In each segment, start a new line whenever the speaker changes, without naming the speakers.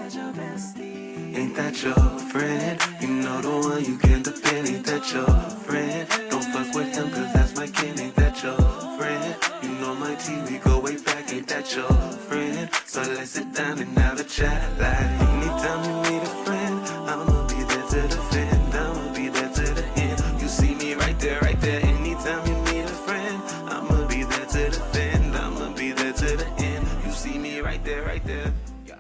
that your bestie? Ain't that your friend? You know the one you can depend. Ain't that your friend? Don't fuck with him cause that's my kin. Ain't that your friend? You know my T, we go way back. Ain't that your friend? So let's sit down and have a chat. Like anytime you need a friend, I'ma be there to defend. I'ma be there to the end. You see me right there, right there. Anytime you need a friend, I'ma be there to defend. I'ma be there to the end. You see me right there, right there. Yeah.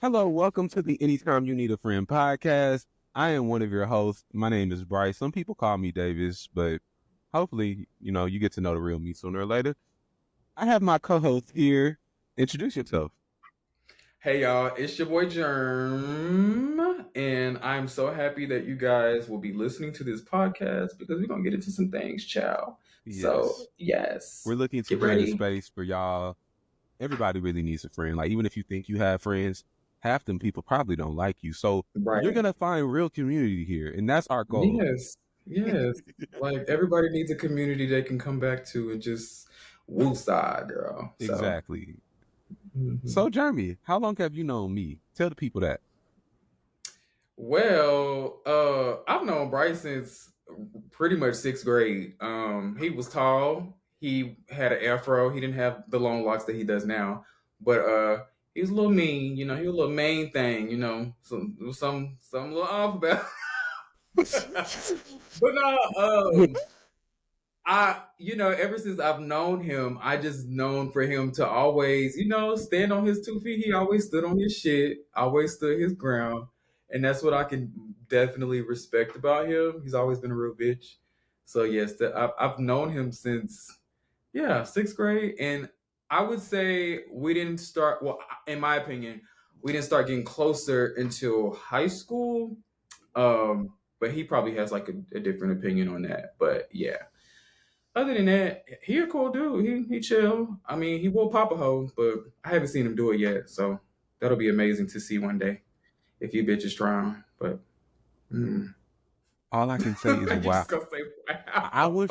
Hello, welcome to the Anytime You Need a Friend podcast. I am one of your hosts. My name is Bryce. Some people call me Davis, but hopefully, you get to know the real me sooner or later. I have my co-host here. Introduce yourself.
Hey y'all, it's your boy Jerm, and I'm so happy that you guys will be listening to this podcast because we're gonna get into some things, chow. So yes,
We're looking to
get
create a
ready.
space for y'all. Everybody really needs a friend. Like, even if you think you have friends, half them people probably don't like you. So
Right?
you're going to find real community here, and that's our goal.
Yes. Like everybody needs a community they can come back to and just woosah, girl. So,
Exactly.
mhm.
So, Jeremy, how long have you known me? Tell the people that.
Well, I've known Bryce since pretty much sixth grade. He was tall. He had an afro. He didn't have the long locks that he does now, but he was a little mean. You know, he was a little main thing. You know, some a little off about. But no, ever since I've known him, I just known for him to always, stand on his 2 feet. He always stood on his shit, always stood his ground. And that's what I can definitely respect about him. He's always been a real bitch. So yes, I've known him since, sixth grade. And I would say we didn't start, well, in my opinion, we didn't start getting closer until high school. But he probably has like a different opinion on that. But yeah. Other than that, he a cool dude. He chill. I mean, he will pop a hoe, but I haven't seen him do it yet. So that'll be amazing to see one day if you bitches try. But
All I can say is
You
wow.
just gonna say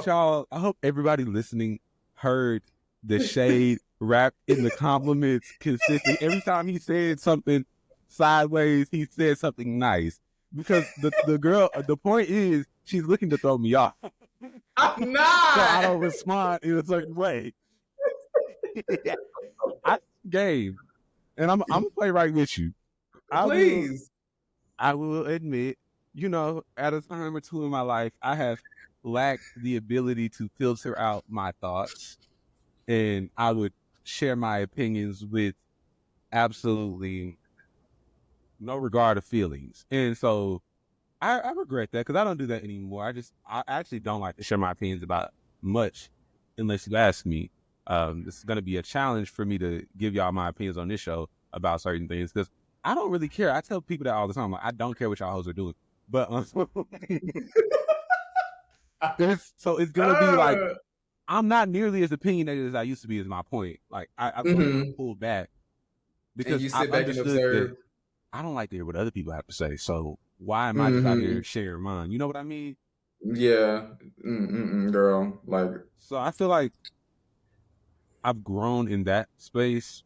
wow.
I hope everybody listening heard the shade wrapped in the compliments consistently. Every time he said something sideways, he said something nice. Because the girl, the point is, she's looking to throw me off.
I'm not.
So I don't respond in a certain way. Gabe, and I'm gonna play right with you.
Please.
I will admit, at a time or two in my life, I have lacked the ability to filter out my thoughts, and I would share my opinions with absolutely no regard of feelings. And so I regret that because I don't do that anymore. I actually don't like to share my opinions about much unless you ask me. This is going to be a challenge for me to give y'all my opinions on this show about certain things because I don't really care. I tell people that all the time. Like, I don't care what y'all hoes are doing. But so it's going to be like, I'm not nearly as opinionated as I used to be is my point. Like, I've pulled back because
And you sit back and observe.
I don't like to hear what other people have to say. So why am I just out here sharing mine? You know what I mean?
Yeah. Girl. Like.
So I feel like I've grown in that space.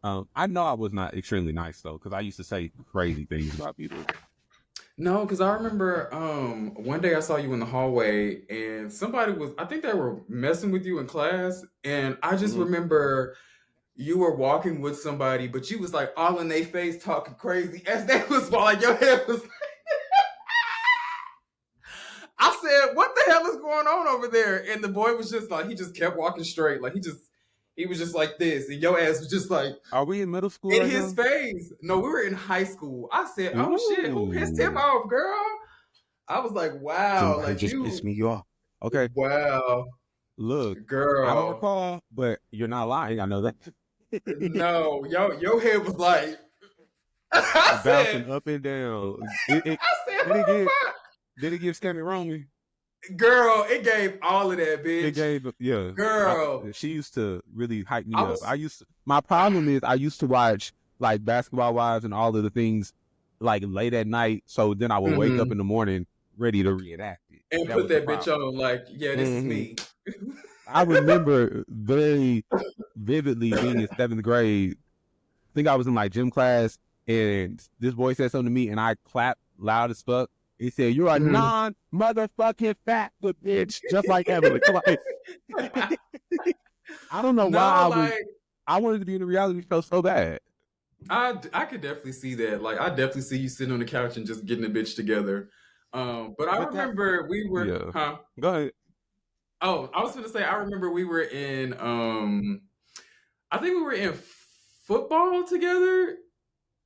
I know I was not extremely nice though, because I used to say crazy things about people.
No, because I remember one day I saw you in the hallway and I think they were messing with you in class. And I just remember you were walking with somebody, but you was like all in their face talking crazy as they was like your head was. I said, "What the hell is going on over there?" And the boy was just like, he just kept walking straight, like he was just like this, and your ass was just like.
Are we in middle school?
In right his face. No, we were in high school. I said, "Oh shit, who pissed him off, girl?" I was like, "Wow,
somebody
like
just
you
pissed me off." Okay.
Wow.
Look,
girl.
I don't recall, but you're not lying. I know that.
No, your head was like I
bouncing
said,
up and down.
I said,
did it give Scanny Romy?
Girl, it gave all of that, bitch.
It gave, yeah.
Girl.
She used to really hype me up. My problem is I used to watch like Basketball Wives and all of the things like late at night. So then I would wake up in the morning ready to reenact it.
And put that bitch on like, yeah, this is me.
I remember very vividly being in 7th grade think I was in like gym class, and this boy said something to me, and I clapped loud as fuck. He said, "You're a non-motherfucking fat bitch," just like Evelyn. Like, I don't know why
No,
I wanted to be in a reality show so bad.
I could definitely see that. Like, I definitely see you sitting on the couch and just getting a bitch together. But I
But that,
remember we were,
yeah.
huh?
Go ahead.
Oh, I was gonna say I remember we were in, I think we were in football together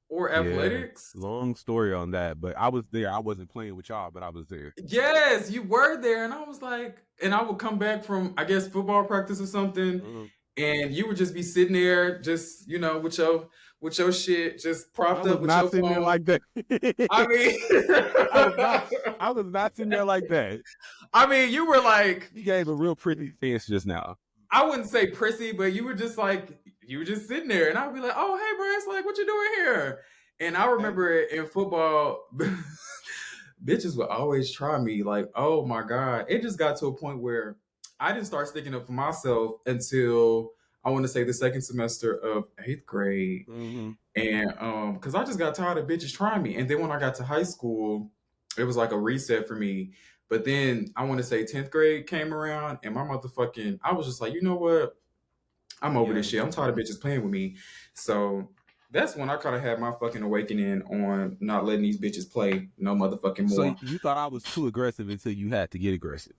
or
Yeah,
athletics.
long story on that, but I was there. I wasn't playing with y'all, but I was there.
Yes, you were there, and I was like, and I would come back from, I guess, football practice or something,
Mhm.
and you would just be sitting there, just with your shit just
I
propped
was
up with
not
your
sitting there
phone.
like that.
I mean,
I was not. I was not sitting there like that.
I mean, you were like,
You gave a real pretty face just now.
I wouldn't say prissy, but you were just like, you were just sitting there, and I'd be like, "Oh, hey, Bryce, like, what you doing here?" And I
Hey.
remember in football, bitches would always try me. Like, oh my god, it just got to a point where I didn't start sticking up for myself until I want to say the second semester of 8th grade,
Mm-hmm.
and because I just got tired of bitches trying me. And then when I got to high school, it was like a reset for me. But then I want to say 10th grade came around, and my motherfucking, I was just like, you know what? I'm over this
Yeah.
shit. I'm tired of bitches playing with me. So that's when I kind of had my fucking awakening on not letting these bitches play no motherfucking
So
more.
you thought I was too aggressive until you had to get aggressive.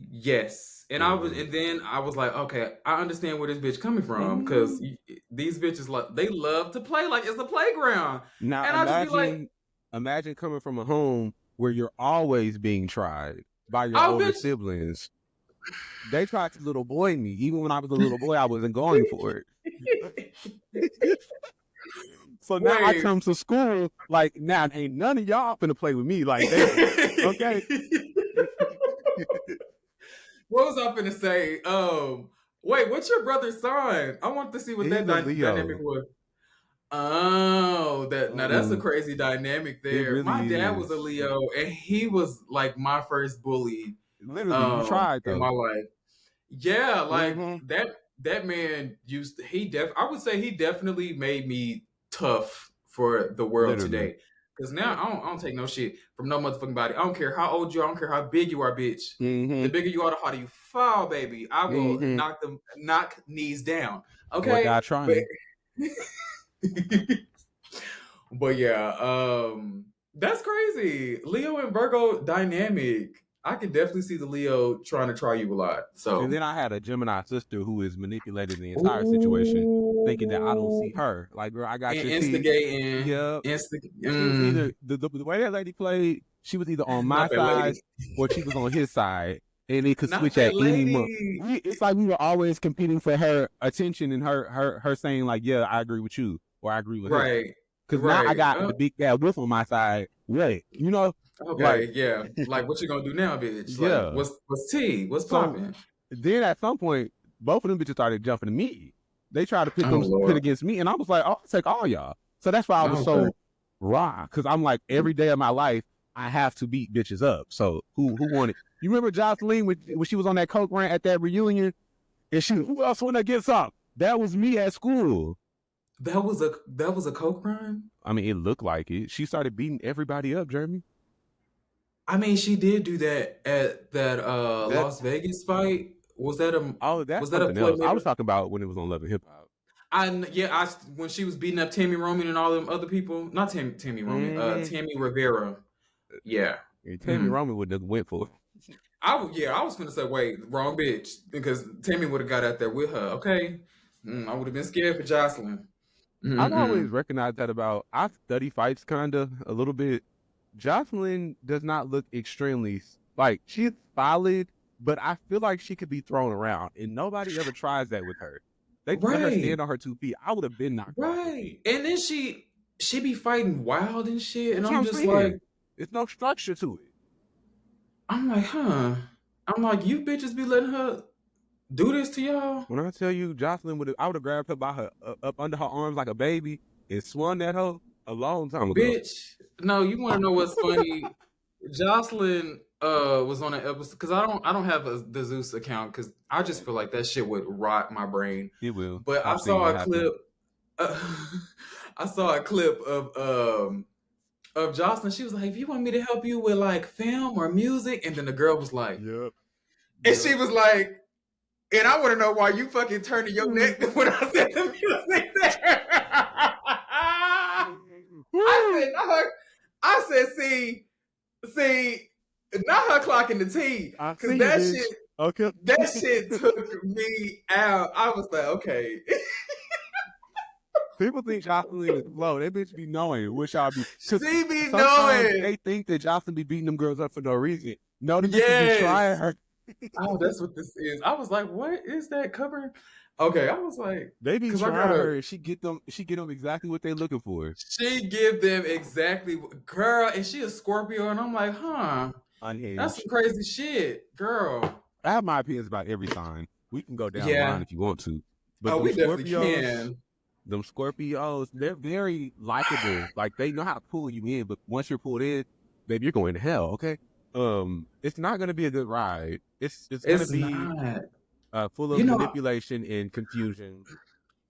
Yes.
Mm.
And then I was like, okay, I understand where this bitch coming from, because
Mm.
these bitches, they love to play like it's a playground.
Now
And I just be like,
imagine coming from a home where you're always being tried by your
oh,
older siblings. They tried to little boy me. Even when I was a little boy, I wasn't going for it.
bitch.
So now I
Wait.
come to school like, now ain't none of y'all finna play with me like that. Okay.
What was I finna say? Wait, what's your brother's sign? I want to see what
He's
that
a
dynamic
Leo.
was. Oh, that now that's a
Mm,
crazy dynamic
it
there. My
really
dad was a
is.
Leo, and he was like my first bully
Literally, you tried
in my
though.
life. Yeah, like
Mm-hmm.
that man used I would say he definitely made me tough for the world
Literally.
today. Cause now I don't take no shit from no motherfucking body. I don't care how old you are, I don't care how big you are, bitch. The
Mm-hmm.
bigger you are, the harder you fall, baby. I will
Mm-hmm.
knock knees down.
Or
Okay?
die
But
trying.
but yeah, that's crazy. Leo and Virgo dynamic. I can definitely see the Leo trying to try you a lot.
And
So
then I had a Gemini sister who is manipulating the entire situation, thinking that I don't
ooh,
see her. Like, girl, I got
and
your tea.
instigating,
Yeah. She was either
mm,
the way that lady played, she was either on my
not that
side
lady,
or she was on his side, and it could
not
switch
that
at any moment.
lady.
It's like we were always competing for her attention and her saying like, "Yeah, I agree with you," or "I agree with him."
Right,
Because now I
right.
got the big bad wolf on my side. Right? Like
Okay, yeah. Like, what you gonna do now, bitch? Like,
yeah.
what's tea? What's
So
popping?
then at some point, both of them bitches started jumping to me. They tried to
Oh
pit
Lord.
against me, and I was like, "Oh, I'll take all y'all." So that's why I was
Okay.
so raw, because I'm like, every day of my life, I have to beat bitches up. So who wanted? You remember Jocelyn when she was on that coke rant at that reunion, and who else want to get some? That was me at school.
That was a coke crime.
I mean, it looked like it. She started beating everybody up, Jeremy.
I mean, she did do that at that
That
Las Vegas fight.
that's
Was that a
something else. I was
playmaker?
talking about when it was on Love and Hip Hop.
I when she was beating up Tammy Roman and all them other people. Not Tammy Roman.
Mm-hmm.
Tammy Rivera. Yeah.
And Tammy
Mm.
Roman would have went for it.
I was gonna say, wait, wrong bitch, because Tammy would have got out there with her. Okay. I would have been scared for Jocelyn.
I've always
Mm-mm.
recognized that about I study fights kinda a little bit. Jocelyn does not look extremely like she's solid, but I feel like she could be thrown around, and nobody ever tries that with her. They let her
Right.
stand on her 2 feet. I would have been knocked off 2 feet.
Right. And then she be fighting wild and shit, and
That's what
I'm
I'm
just like,
saying. There's no structure to it.
huh. I'm like, you bitches be letting her do this to y'all?
When I tell you, Jocelyn I would have grabbed her by her up under her arms like a baby and swung that hoe a long time ago.
Bitch. No, you wanna know what's funny? Jocelyn was on an episode, because I don't have the Zeus account, because I just feel like that shit would rot my brain.
It will.
But I
I've seen
saw
it
a
happen.
clip. uh, I saw a clip of Jocelyn. She was like, "If you want me to help you with like film or music," and then the girl was like,
Yep.
and she was like, and I want to know why you fucking turning your neck when I said the music there. I said, not her. I said, see, not her clocking the T,
I
because
see you, bitch. Okay.
that shit took me out. I was like, okay.
People think Jocelyn is slow. They bitch be knowing what y'all be. Because
She be
sometimes
knowing.
they think that Jocelyn be beating them girls up for no reason. No, the bitches be
Yes.
trying her.
Oh, that's what this is. I was like, what is that cover? Okay, I was like,
They be
because I
trying
gotta.
her and she get them exactly what they looking for.
She give them exactly, girl, and she a Scorpio, and I'm like, huh, that's some
Unhinged.
crazy shit, girl.
I have my opinions about every sign. We can go down the line
Yeah.
if you want to. But
Oh, we definitely can.
them Scorpios, they're very likable. Like they know how to pull you in, but once you're pulled in, baby, you're going to hell, okay? It's not gonna be a good ride. It's gonna
It's
be
not.
full
You
of
know,
manipulation and confusion.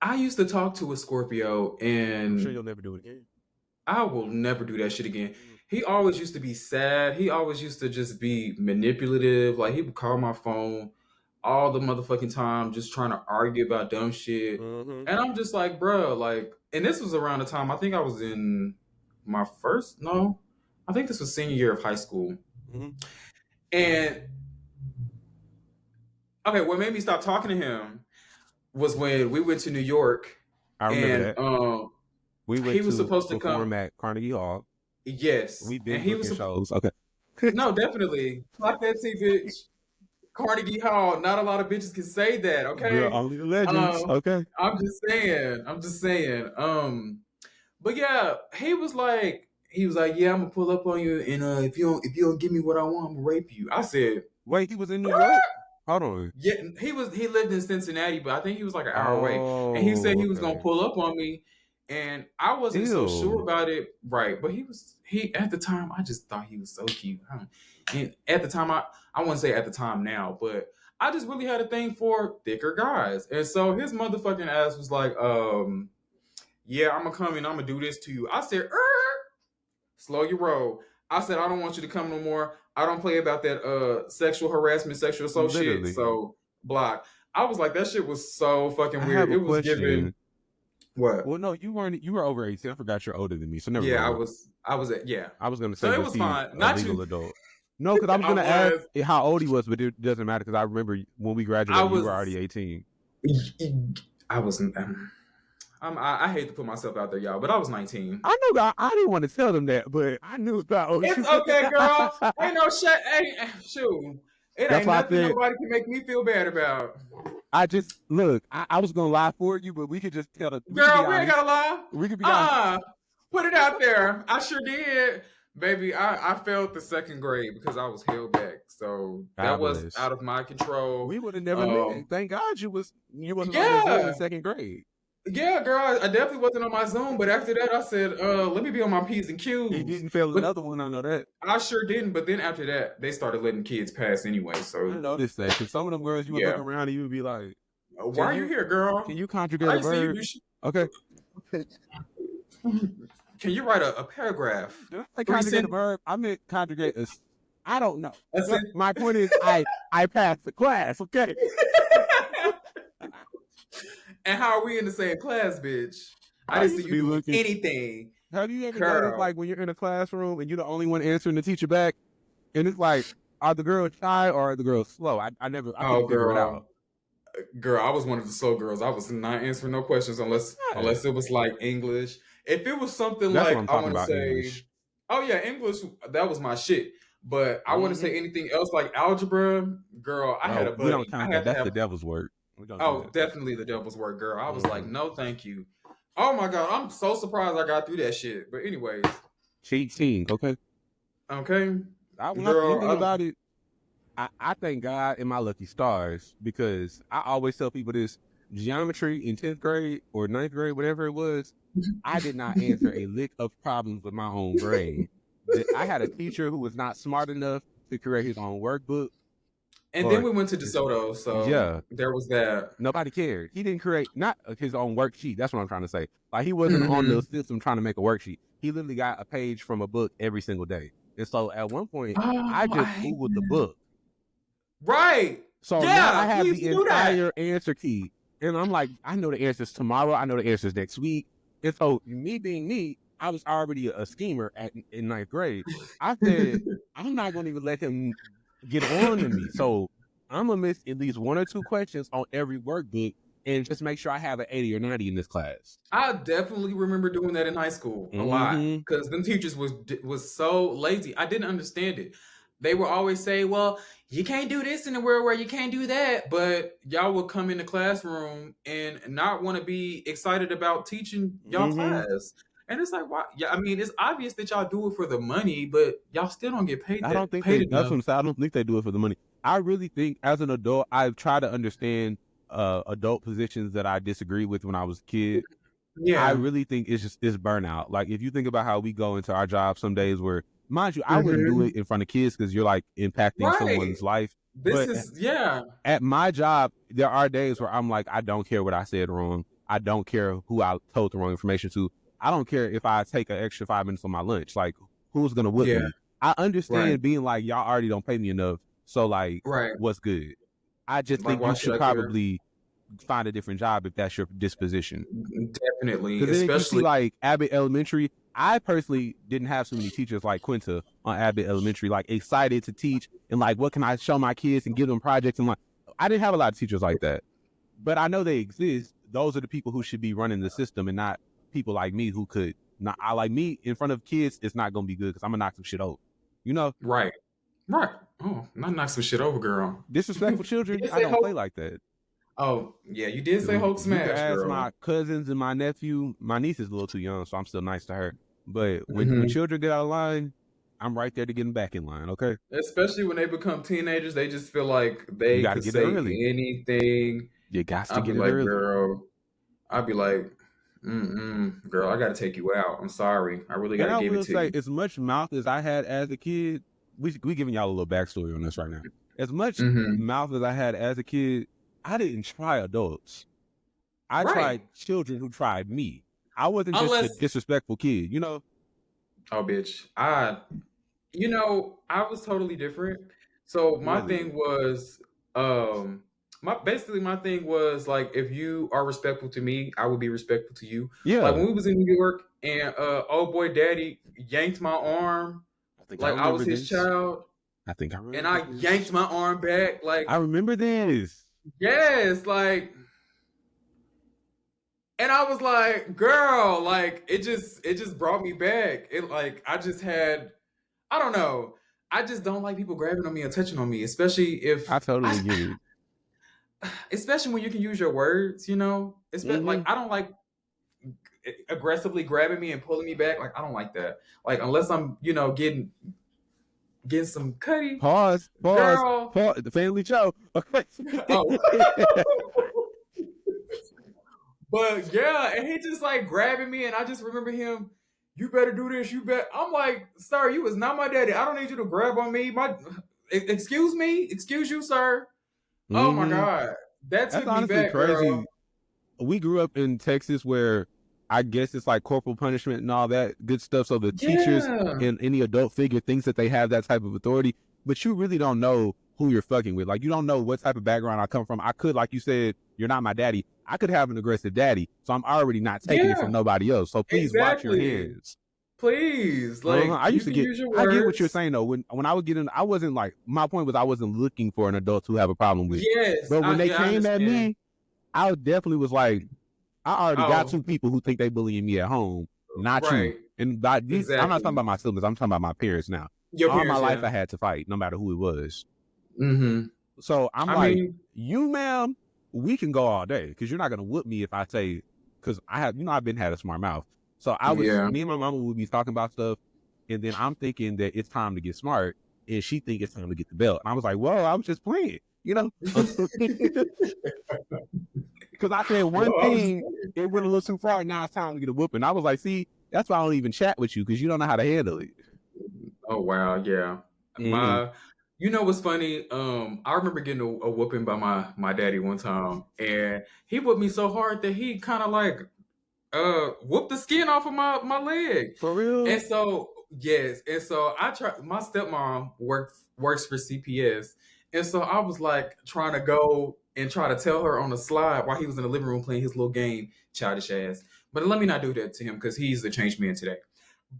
I used to talk to a Scorpio,
I'm sure
and
you'll never do it again.
I will never do that shit again.
Mm.
He always used to be sad. He always used to just be manipulative. Like he would call my phone all the motherfucking time, just trying to argue about dumb shit.
Mm-hmm.
And I'm just like, bro, like, and this was around the time I think I was in my first, no, I think this was senior year of high school.
Mm-hmm.
And okay, what made me stop talking to him was when we went to New York,
I remember
and
that. We
he
went
was
to
supposed to come.
perform at Carnegie Hall.
Yes,
We've
and
been
he was
booking shows. Okay.
no, definitely clock that T, bitch. Carnegie Hall. Not a lot of bitches can say that.
Girl,
Okay.
only the legends.
Um,
Okay.
I'm just saying. I'm just saying. But yeah, he was like, yeah, I'm gonna pull up on you, and if you don't give me what I want, I'm gonna rape you. I said,
Wait, he was in New York? Hold on.
yeah, he lived in Cincinnati, but I think he was like an hour away. And he said
Oh,
he was gonna
okay.
pull up on me, and I wasn't so sure
Ew.
about it, right? But he at the time I just thought he was so cute. And at the time I wouldn't say at the time now, but I just really had a thing for thicker guys. And so his motherfucking ass was like, yeah, I'm gonna come and I'm gonna do this to you. I said, slow your roll. I said, I don't want you to come no more. I don't play about that sexual harassment, sexual assault shit.
Literally.
So block. I was like, that shit was so fucking
I have
weird.
a
It was given
question.
what?
Well, no, you were over 18. I forgot you're older than me, so never
Yeah,
mind.
I was at yeah.
I was gonna
So
say,
it
was
was
he
fine.
a
Not
legal
you.
adult? No, because I was
I
gonna ask
was
how old he was, but it doesn't matter because I remember when we
I
graduated, you were already
was
18.
I wasn't I hate to put myself out there, y'all, but I was 19.
I know I didn't want to tell them that, but I knew about old
It's
you.
okay, girl. Ain't no shit. Ain't shoot. It
That's
ain't
why I
nothing
said
nobody can make me feel bad about.
I just look. I was gonna lie for you, but we could just tell the. We could be
Girl, we ain't
honest.
gotta lie.
We could be honest.
Put it out there. I sure did. Baby, I failed the second grade because I was held back. So that
God
was
bless.
out of my control.
We would have never met. Thank God you wasn't on the Zoom in
Yeah.
second grade.
Yeah, girl, I definitely wasn't on my Zoom, but after that I said, let me be on my P's and
He
Q's.
didn't fail
But
another one. I know that.
I sure didn't. But then after that, they started letting kids pass anyway.
I
So
noticed that because some of them girls you would look
yeah.
around and you would be like,
Why
"Can
are you
you
here, girl?
conjugate
I
a
see you
verb?"
do shit.
Okay.
Can you write a paragraph?
Did I say
Three
conjugate a
cent
verb? I meant conjugate a. I don't know.
That's
But my point is, I passed the class. Okay.
And how are we in the same class, bitch? I
I
didn't
used
see
to
you
be
doing
looking.
anything.
Have you ever noticed,
Girl.
like, when you're in a classroom and you're the only one answering the teacher back, and it's like, are the girls shy or are the girls slow? I
Oh,
couldn't figure it out.
girl, I was one of the slow girls. I was not answering no questions
Yeah.
unless it was like English. If it was something
That's what
like
I'm
I
talking
want to
about.
say,
English.
oh yeah, English, that was my shit. But I want to
Mm-hmm.
say anything else like algebra, girl. I had
Oh,
a
we don't
buddy. I
count that.
had to
That's the
have.
devil's work. We don't do
Oh,
that.
definitely the devil's work, girl. I was like,
Mm-hmm.
no, thank you. Oh my god, I'm so surprised I got through that shit. But anyways,
Cheating. Okay.
okay,
When I
girl.
think about it, I thank God in my lucky stars because I always tell people this: geometry in 10th grade or 9th grade, whatever it was, I did not answer a lick of problems with my own brain. I had a teacher who was not smart enough to create his own workbook.
And then
or
we went to DeSoto, so
yeah,
there was that.
nobody cared. He didn't create not his own worksheet. That's what I'm trying to say. Like he wasn't on the
Mhm.
system trying to make a worksheet. He literally got a page from a book every single day. And so at one point, I
Oh, I
just
hate
Googled the
that.
book.
Right.
So now I
Yeah, we
have
used
the
to do that.
entire answer key. And I'm like, I know the answers tomorrow. I know the answers next week. And so me being me, I was already a schemer in ninth grade. I said, I'm not going to even let him get on to me. So I'm going to miss at least 1 or 2 questions on every workbook and just make sure I have an 80 or 90 in this class.
I definitely remember doing that in high school a lot
Mm-hmm.
because them teachers was so lazy. I didn't understand it. They would always say, "Well, you can't do this in the world where you can't do that," but y'all would come in the classroom and not want to be excited about teaching y'all
Mm-hmm.
class. And it's like, why? Yeah, I mean, it's obvious that y'all do it for the money, but y'all still don't get paid
I don't think
paid
that's
enough.
what I'm saying. I don't think they do it for the money. I really think as an adult, I've tried to understand adult positions that I disagree with when I was a kid. I
Yeah.
really think it's burnout. Like if you think about how we go into our jobs some days where, mind you, I wouldn't do it
Hmm.
in front of kids because you're like impacting
Right.
someone's life.
This
But
is yeah.
at my job, there are days where I'm like, I don't care what I said wrong. I don't care who I told the wrong information to. I don't care if I take an extra 5 minutes on my lunch. Like, who's gonna whip
Yeah.
me? I
Right.
understand being like, y'all already don't pay me enough. So like,
Right.
what's good? I just
Like,
think
why
you
should
should
I care?
probably find a different job if that's your disposition.
Definitely,
Because then you see
especially.
like Abbott Elementary. I personally didn't have so many teachers like Quinta on Abbott Elementary, like excited to teach and like what can I show my kids and give them projects and like I didn't have a lot of teachers like that. But I know they exist. Those are the people who should be running the system and not people like me who could not. I like me in front of kids. It's not gonna be good because I'm gonna knock some shit over. You know,
Right, right. Oh, not knock some shit over, girl.
disrespectful
You
children.
did
I
say
don't
Hulk.
play like that.
Oh, yeah, you did say Hulk
You can
smash,
ask
girl.
my cousins and my nephew. My niece is a little too young, so I'm still nice to her. But when
Hmm.
children get out of line, I'm right there to get them back in line. Okay,
Especially when they become teenagers, they just feel like
you
they
got to
could
get it
say
early.
anything.
You got to
I'd be
get it
like,
early.
girl. I'd be like, girl, I gotta take you out. I'm sorry. I really
And
gotta
I
give it
will
to
say,
you.
as much mouth as I had as a kid, we giving y'all a little backstory on this right now. As much
Hmm.
mouth as I had as a kid, I didn't try adults. I
Right.
tried children who tried me. I wasn't just the
Unless,
disrespectful kid, you know?
oh, bitch, I was totally different. So my
Really?
thing was, um, my thing was like, if you are respectful to me, I will be respectful to you. Like
Yeah.
when we was in New York and old boy daddy yanked my arm,
I think I
like I was
remember
his
this.
child,
I think I
and
remember
I yanked
this.
my arm back,
I
like,
remember this.
yes, like, and I was like, girl, like it just brought me back. It like I just had I don't know. I just don't like people grabbing on me and touching on me, especially
I
if
totally get it.
especially when you can use your words, you know. Like
Mm-hmm.
I don't like aggressively grabbing me and pulling me back. Like I don't like that. Like unless I'm, getting some cutty,
Pause, pause,
girl.
pause. The family show. Okay.
Oh, but yeah, and he just like grabbing me, and I just remember him. You better do this. You bet. I'm like, sir, you is not my daddy. I don't need you to grab on me. Excuse me, excuse you, sir. Oh my
Mm-hmm.
god, that
That's
took me
honestly
back, girl.
crazy. We grew up in Texas where I guess it's like corporal punishment and all that good stuff. So the teachers
Yeah,
and any adult figure thinks that they have that type of authority, but you really don't know who you're fucking with. Like you don't know what type of background I come from. I could, like you said, you're not my daddy. I could have an aggressive daddy, so I'm already not taking it
yeah,
from nobody else. So please watch your
exactly.
hands.
Please,
I
like
used
you
to
can
get.
use your
I get what you're
words.
saying though. When I would get in, I wasn't like my point was I wasn't looking for an adult to have a problem with.
Yes,
But when they
yeah, I
came at
understand.
me, I definitely was like, I already got
Oh,
2 people who think they bullying me at home, not you.
right,
And by these, I'm not talking
exactly.
about my siblings. I'm talking about my parents now.
Your
All my
parents,
life,
yeah.
I had to fight, no matter who it was.
Mm-hmm.
So I'm
I
like,
mean,
you, ma'am, we can go all day because you're not gonna whoop me if I say, because I have, I've been had a smart mouth. So
yeah,
me and my mama would be talking about stuff, and then I'm thinking that it's time to get smart, and she think it's time to get the belt. And I was like, well, I was just playing, because I said one
well, I was just
thing, it went a little too far. Now it's time to get a whooping. I was like, see, that's why I don't even chat with you because you don't know how to handle it.
oh wow, yeah.
Mm-hmm.
My You know what's funny? I remember getting a whooping by my daddy one time, and he whooped me so hard that he kind of like whooped the skin off of my leg.
For
And
real?
so yes, and so I try. My stepmom works for CPS, and so I was like trying to go and try to tell her on the slide while he was in the living room playing his little game, childish ass. But let me not do that to him because he's the changed man today.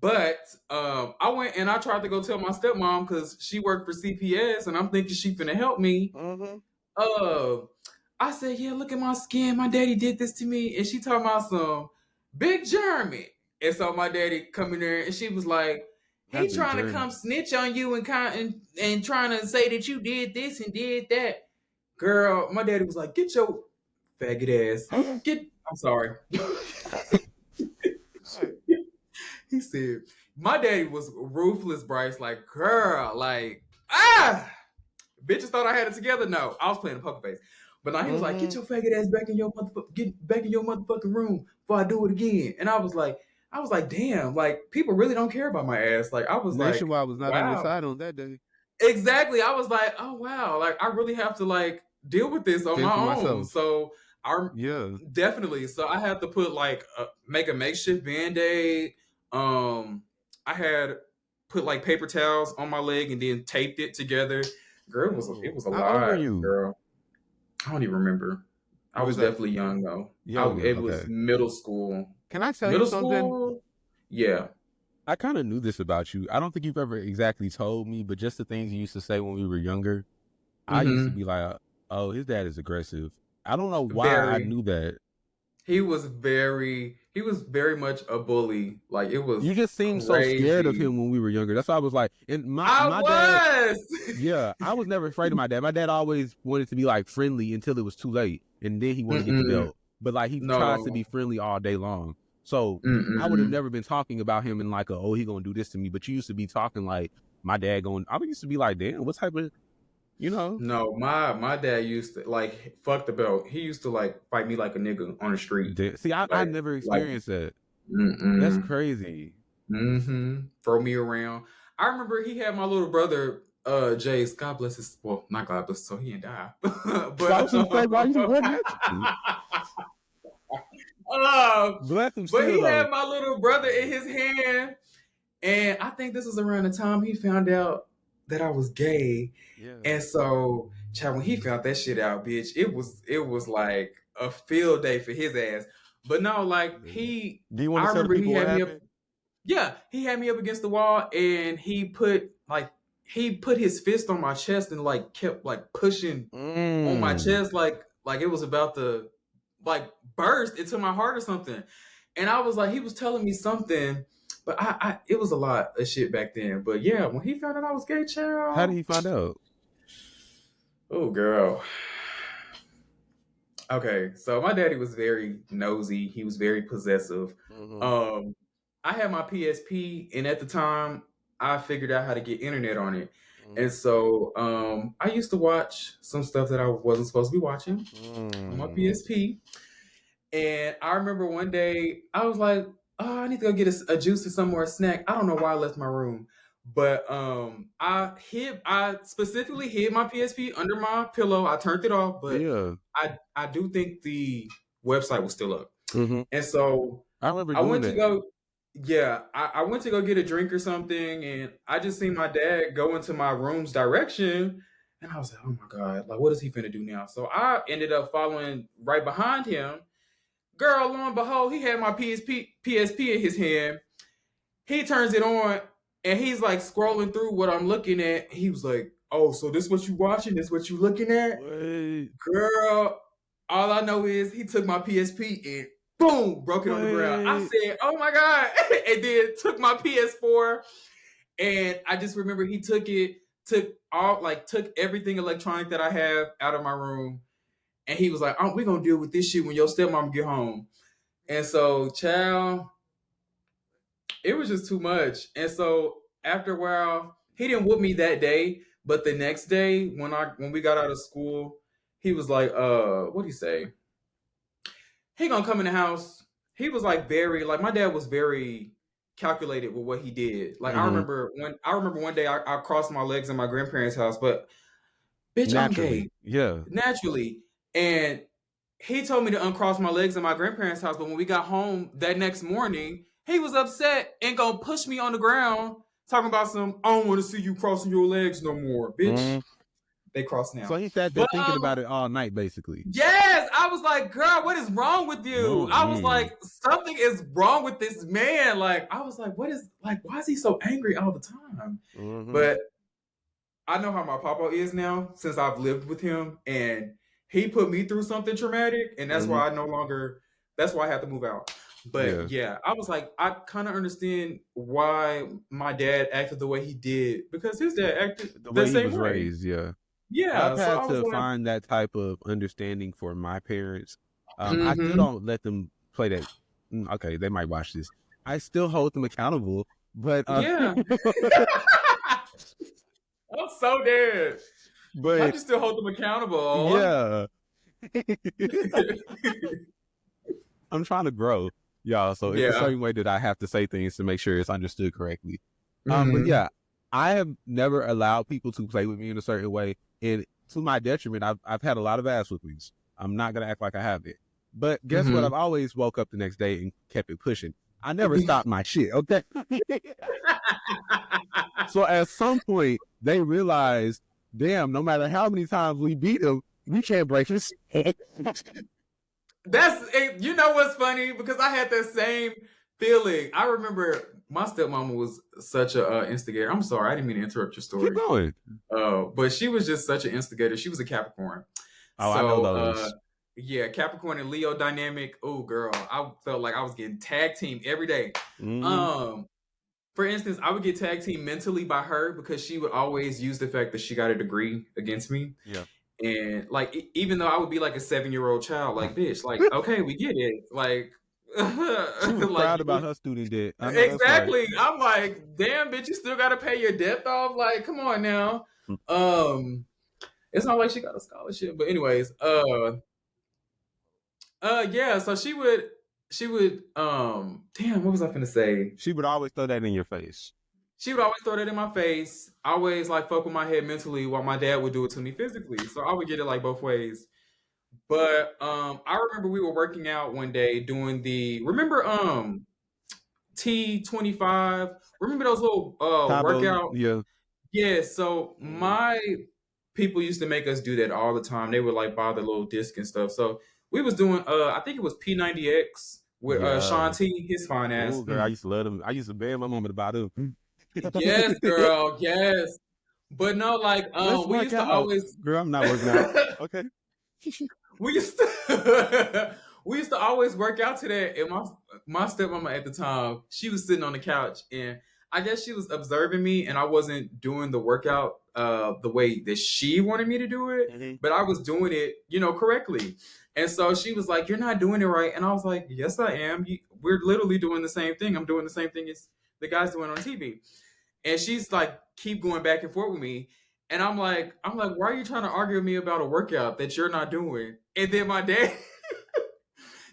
But I went and I tried to go tell my stepmom because she worked for CPS, and I'm thinking she finna help me.
Mm-hmm.
Uh, I said, yeah, look at my skin. My daddy did this to me. And she talking about some big German. And so my daddy come in there and she was like, he
That big
trying to
journey.
come snitch on you and trying to say that you did this and did that. Girl, my daddy was like, get your faggot ass. Get I'm sorry. He said, my daddy was ruthless, Bryce. Like, girl, like, bitches thought I had it together. No, I was playing a poker face. But now he was like,
Mm-hmm.
"Get your faggot ass back in your get back in your motherfucking room before I do it again." And I was like, damn, like people really don't care about my ass. Like I was like,
Nationwide was not on your
wow,
side on that day.
exactly. I was like, oh wow, like I really have to like deal with this on
Fend
my
for
own.
myself.
So I
Yeah.
definitely. So I had to put like make a makeshift band aid. I had put like paper towels on my leg and then taped it together. Girl, it
Oh.
was a
How old were
lot,
you?
girl. I don't even remember. I
It
was
was like
definitely young though.
younger.
It was
Okay.
middle school.
Can I tell you
Middle
something?
school? Yeah.
I kind of knew this about you. I don't think you've ever exactly told me, but just the things you used to say when we were younger, I used to
Mm-hmm.
be like, oh, his dad is aggressive. I don't know why I
Very.
knew that.
He was very much a bully. Like it
You
was
just seemed so scared of
crazy.
him when we were younger. That's why I was like, and
I
my dad,
was.
yeah, I was never afraid of my dad. My dad always wanted to be like friendly until it was too late, and then he wanted to get the
Mm-mm.
belt. But like he tries to be
No.
friendly all day long. So I would have
Mm-mm.
never been talking about him in like a, oh, he gonna do this to me. But you used to be talking like my dad going. I used to be like, damn, what type of, you know?
No, my dad used to like fuck the belt. He used to like fight me like a nigga on the street.
See, I
Like
never
like
experienced that. That's
mm-mm.
crazy.
Throw me around. I remember he had my little brother, Jace. God bless his. Well, not God bless, so he didn't die.
So I
but
was gonna say, why you wasn't mentioning? Bless him
but
still
he
though.
had my little brother in his hand, and I think this was around the time he found out that I was gay.
Yeah.
And so, child, when he found that shit out, bitch, it was like a field day for his ass. But no, like
Do you want
I
to tell the
remember he
people what
had me up.
happened?
Yeah, he had me up against the wall and he put his fist on my chest and like kept like pushing on my
Mm.
chest like it was about to like burst into my heart or something. And I was like, he was telling me something, but I it was a lot of shit back then. But yeah, when he found out I was gay,
How did
child.
he find out?
Oh girl. Okay, so my daddy was very nosy. He was very possessive.
Mm-hmm.
Um, I had my PSP, and at the time, I figured out how to get internet on it. And so, I used to watch some stuff that I wasn't supposed to be watching on my
Mm.
PSP. And I remember one day I was like, "Oh, I need to go get a juice or some or a snack." I don't know why I left my room, but I specifically hid my PSP under my pillow. I turned it off, but
Yeah.
I do think the website was still up.
Mm-hmm.
And so
I remember
I
doing
went to
that.
go, yeah, I went to go get a drink or something, and I just seen my dad go into my room's direction, and I was like, oh my God, like what is he finna do now? So I ended up following right behind him. Girl, lo and behold, he had my PSP in his hand. He turns it on, and he's like scrolling through what I'm looking at. He was like, oh, so this what you watching? This what you looking at?
What?
Girl, all I know is he took my PSP and boom, broke it on the ground. I
What?
said, "Oh my God." And then took my PS4 and I just remember he took everything electronic that I have out of my room and he was like, oh, we're gonna deal with this shit when your stepmom get home. And so, child, it was just too much. And so after a while, he didn't whoop me that day, but the next day when we got out of school, he was like, what'd he say? He gonna come in the house. He was like very like my dad was very calculated with what he did. Like I
Mm-hmm.
remember one day I crossed my legs in my grandparents' house, but bitch, I'm
Naturally,
gay
yeah.
naturally, and he told me to uncross my legs in my grandparents' house. But when we got home that next morning, he was upset and gonna push me on the ground, talking about some. I don't want to see you crossing your legs no more, bitch.
Mm-hmm.
They cross
So
now.
he sat there
But
thinking about it all night, basically.
yes, I was like, girl, what is wrong with you? I was
Mm-hmm.
like, something is wrong with this man. Like, I was like, why is he so angry all the time?
Mm-hmm.
But I know how my papa is now since I've lived with him, and he put me through something traumatic, and that's
Mm-hmm.
why that's why I had to move out. But
Yeah.
yeah, I was like, I kind of understand why my dad acted the way he did because his dad acted
The
the
way he
same
was
way.
raised, yeah. I've
Yeah, so
had
I was
to
like,
find that type of understanding for my parents. I still
mm-hmm.
don't let them play that. Okay, they might watch this. I still hold them accountable, but
Yeah. I'm so dead. How'd
but
you still hold them accountable?
yeah, I'm trying to grow, y'all. So it's a
Yeah.
certain way that I have to say things to make sure it's understood correctly. But
Mm-hmm.
yeah, I have never allowed people to play with me in a certain way, and to my detriment, I've had a lot of ass whippings. I'm not gonna act like I haven't. But guess what?
Mm-hmm.
I've always woke up the next day and kept it pushing. I never stopped my shit. Okay. So at some point, they realized, damn, no matter how many times we beat him, we can't break his.
You know what's funny because I had that same feeling. I remember my stepmama was such a instigator. I'm sorry, I didn't mean to interrupt your
Keep
story.
going.
But she was just such an instigator. She was a Capricorn.
Oh, I know
So
those.
yeah, Capricorn and Leo dynamic. Oh girl, I felt like I was getting tag team every day.
Mm-hmm.
Um, for instance, I would get tag team mentally by her because she would always use the fact that she got a degree against me.
Yeah.
And like, even though I would be like a 7-year-old child, like, bitch, like, okay, we get it. Like,
She was
like,
proud about her student debt. I know that's right.
exactly. I'm like, damn, bitch, you still got to pay your debt off. Like, come on now. Um, it's not like she got a scholarship, but anyways, yeah. So damn, what was I finna say?
She would always throw that in your face.
She would always throw that in my face. Always like fuck with my head mentally, while my dad would do it to me physically. So I would get it like both ways. But I remember we were working out one day doing remember T25. Remember those little
Cabo,
workout?
yeah.
Yeah. So
Mm.
my people used to make us do that all the time. They would like buy the little disc and stuff. So we was doing I think it was P90X with
Yeah.
Sean T, his fine ass.
Oh, girl, I used to love them. I used to beg my mom about them.
Yes, girl. Yes. But no, like
Let's
we
work
used to
out.
always
Girl, I'm not working out. Okay.
we used to we used to always work out to that. And my stepmama at the time, she was sitting on the couch, and I guess she was observing me, and I wasn't doing the workout the way that she wanted me to do it,
Mm-hmm.
but I was doing it, correctly. And so she was like, "You're not doing it right," and I was like, "Yes, I am. We're literally doing the same thing. I'm doing the same thing as the guys doing on TV." And she's like, keep going back and forth with me. And I'm like, why are you trying to argue with me about a workout that you're not doing? And then my dad,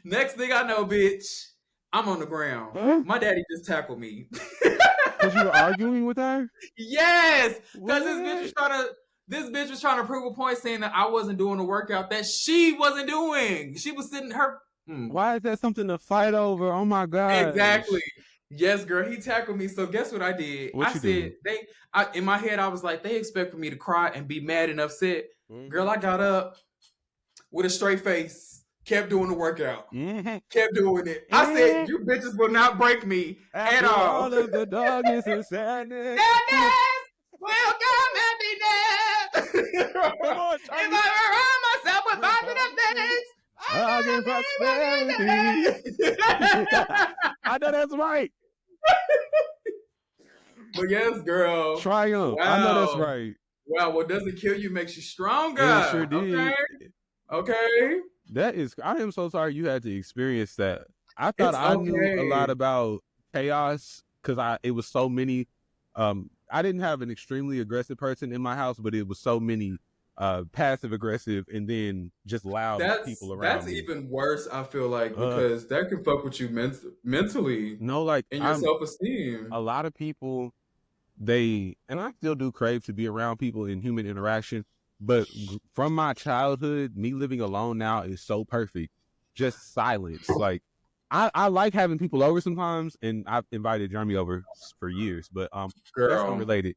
next thing I know, bitch, I'm on the ground.
Huh?
My daddy just tackled me.
Because you were arguing with her?
Yes, because
What?
this bitch was trying to prove a point, saying that I wasn't doing the workout that she wasn't doing. She was sitting her.
Why is that something to fight over? Oh my
Exactly.
gosh.
Yes, girl. He tackled me. So guess what I did?
What
I
you
said
do?
in my head I was like, they expect for me to cry and be mad and upset. Girl,
Mm-hmm.
I got up with a straight face, kept doing the workout,
Mm-hmm.
kept doing it. I said,
Mm-hmm.
you bitches will not break me at
After
all.
all of the darkness and sadness.
Sadness will come happiness.
Come on,
If
Charlie.
I surround myself with positive things,
I get prosperity. I know that's right.
But yes, girl.
Triumph. I know that's
Wow.
right.
Wow. What doesn't kill you makes you stronger.
It sure
Okay.
did.
Okay.
That is, I am so sorry you had to experience that. I thought
It's
I knew a lot
okay.
about chaos because it was so many. I didn't have an extremely aggressive person in my house, but it was so many passive aggressive, and then just loud people around
That's
me.
even worse. I feel like because that can fuck with you mentally
No, like
and your self-esteem.
a lot of people, and I still do crave to be around people in human interaction, but from my childhood, me living alone now is so perfect. Just silence. Like I like having people over sometimes, and I've invited Jeremy over for years, but that's
Girl.
unrelated.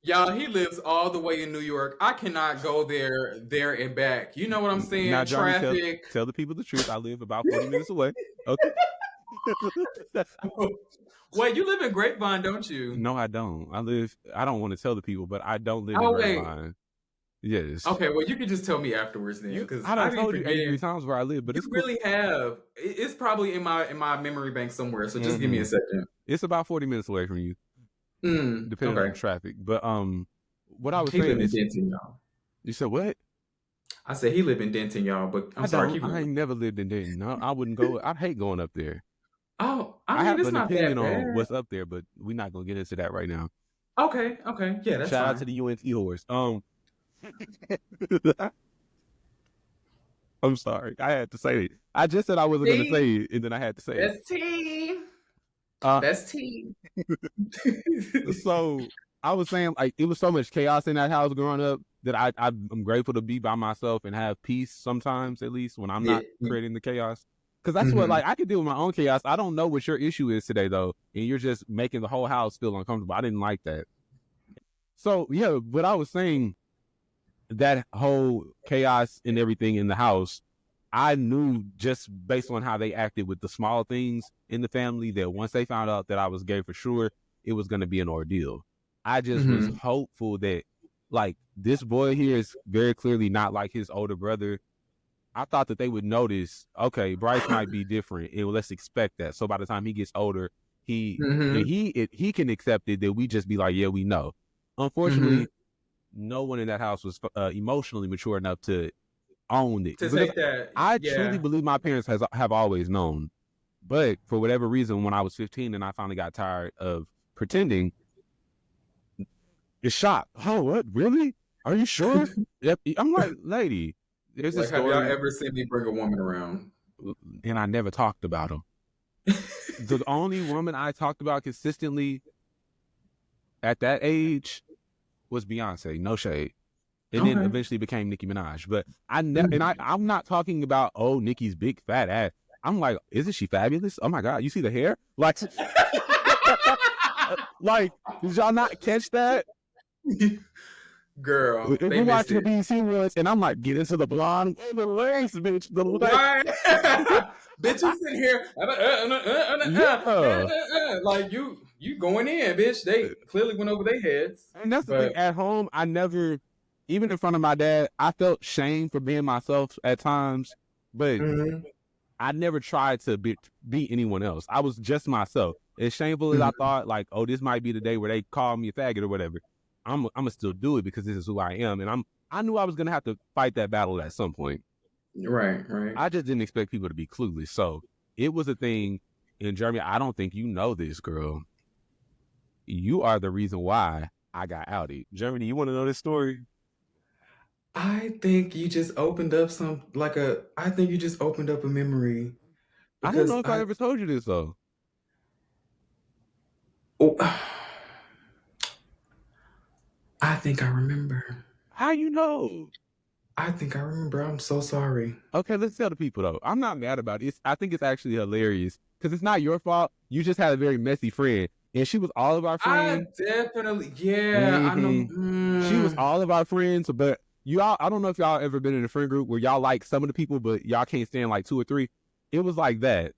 Y'all, he lives all the way in New York. I cannot go there and back. You know what I'm
Now,
saying?
Jeremy,
Traffic.
tell the people the truth. I live about 40 minutes away. Okay.
Wait, you live in Grapevine, don't you?
No, I don't. I don't want to tell the people, but I don't live in
Oh, wait.
Grapevine. Yes.
Okay, well, you can just tell me afterwards then, because
I
I
done
be
told you 83
forgetting.
times where I live, but
You
it's cool.
really have. It's probably in my memory bank somewhere. So just give me a second.
It's about 40 minutes away from you, depending on the traffic. But what I was saying is,
Denton, y'all.
You said what?
I said he live in Denton, y'all. But I'm sorry, keep going.
I ain't never lived in Denton. No, I wouldn't go. I'd hate going up there.
Oh,
I have
it's
an
not
opinion
that bad.
on what's up there, but we're not gonna get into that right now.
Okay, yeah, that's
Shout
fine.
out to the UNT horse. I'm sorry, I had to say it. I just said I wasn't gonna say it, and then I had to say it.
That's team. That's team.
So I was saying, like, it was so much chaos in that house growing up that I'm grateful to be by myself and have peace sometimes, at least when I'm not creating the chaos. Because that's what, like, I can deal with my own chaos. I don't know what your issue is today, though, and you're just making the whole house feel uncomfortable. I didn't like that. So, yeah, but I was saying that whole chaos and everything in the house, I knew just based on how they acted with the small things in the family that once they found out that I was gay for sure, it was going to be an ordeal. I just was hopeful that, like, this boy here is very clearly not like his older brother. I thought that they would notice, okay, Bryce might be different, and let's expect that. So by the time he gets older, he can accept it, that we just be like, yeah, we know. Unfortunately, no one in that house was emotionally mature enough to own it.
To take that.
I truly believe my parents have always known. But for whatever reason, when I was 15 and I finally got tired of pretending, it's shocked. Oh, what? Really? Are you sure? Yep. I'm like, lady, there's a story.
Have y'all ever seen me bring a woman around?
And I never talked about them. The only woman I talked about consistently at that age was Beyonce. No shade. And then eventually became Nicki Minaj. But I'm not talking about, oh, Nicki's big fat ass. I'm like, isn't she fabulous? Oh my God, you see the hair? Like, like, did y'all not catch that?
Girl,
we watched the BBC ones, and I'm like, get into the blonde, the legs, bitch, the legs.
Right. Bitch, you sitting here, like you going in, bitch. They clearly went over their heads.
And that's the thing. At home, I never, even in front of my dad, I felt shame for being myself at times, but I never tried to be anyone else. I was just myself. As shameful as I thought, like, oh, this might be the day where they call me a faggot or whatever, I'm gonna still do it because this is who I am, and I knew I was gonna have to fight that battle at some point.
Right.
I just didn't expect people to be clueless, so it was a thing. And Jeremy, I don't think you know this, girl. You are the reason why I got outed. Jeremy, you want to know this story?
I think you just opened up a memory.
I don't know if I ever told you this though.
Oh, I think I remember.
How you know?
I think I remember. I'm so sorry.
Okay, let's tell the people though. I'm not mad about it. I think it's actually hilarious because it's not your fault. You just had a very messy friend, and she was all of our friends.
I definitely, I know.
She was all of our friends, but I don't know if y'all ever been in a friend group where y'all like some of the people, but y'all can't stand like two or three. It was like that,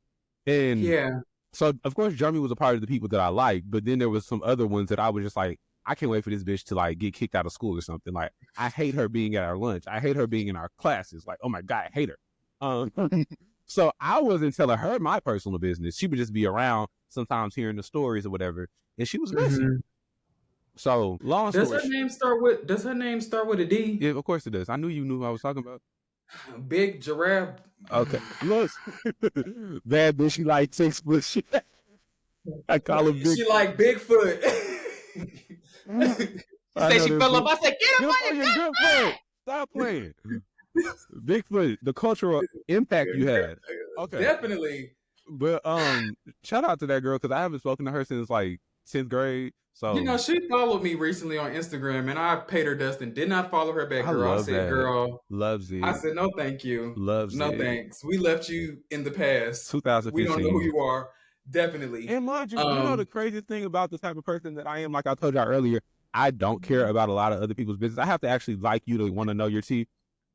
and so of course Jeremy was a part of the people that I liked, but then there was some other ones that I was just like, I can't wait for this bitch to like get kicked out of school or something. Like, I hate her being at our lunch. I hate her being in our classes. Like, oh my God, I hate her. So I wasn't telling her my personal business. She would just be around sometimes hearing the stories or whatever. And she was messy. So long story.
Does her name start with a D?
Yeah, of course it does. I knew you knew who I was talking about.
Big giraffe.
Okay. Look. Bad bitch, she like 6 foot. I call her big.
She like Bigfoot. She said she fell up. I said, get up on your good foot.
Stop playing. Bigfoot, the cultural impact you had. Okay.
Definitely.
But shout out to that girl because I haven't spoken to her since like 10th grade. So
You know, she followed me recently on Instagram, and I paid her dust and did not follow her back,
I
girl. I
love
said,
that.
girl,
Loves it.
I said, no, thank you.
Loves
no
it.
thanks. We left you in the past.
2015.
We don't know who you are. Definitely.
And mind you, you know the craziest thing about the type of person that I am, like I told y'all earlier, I don't care about a lot of other people's business. I have to actually like you to want to know your tea.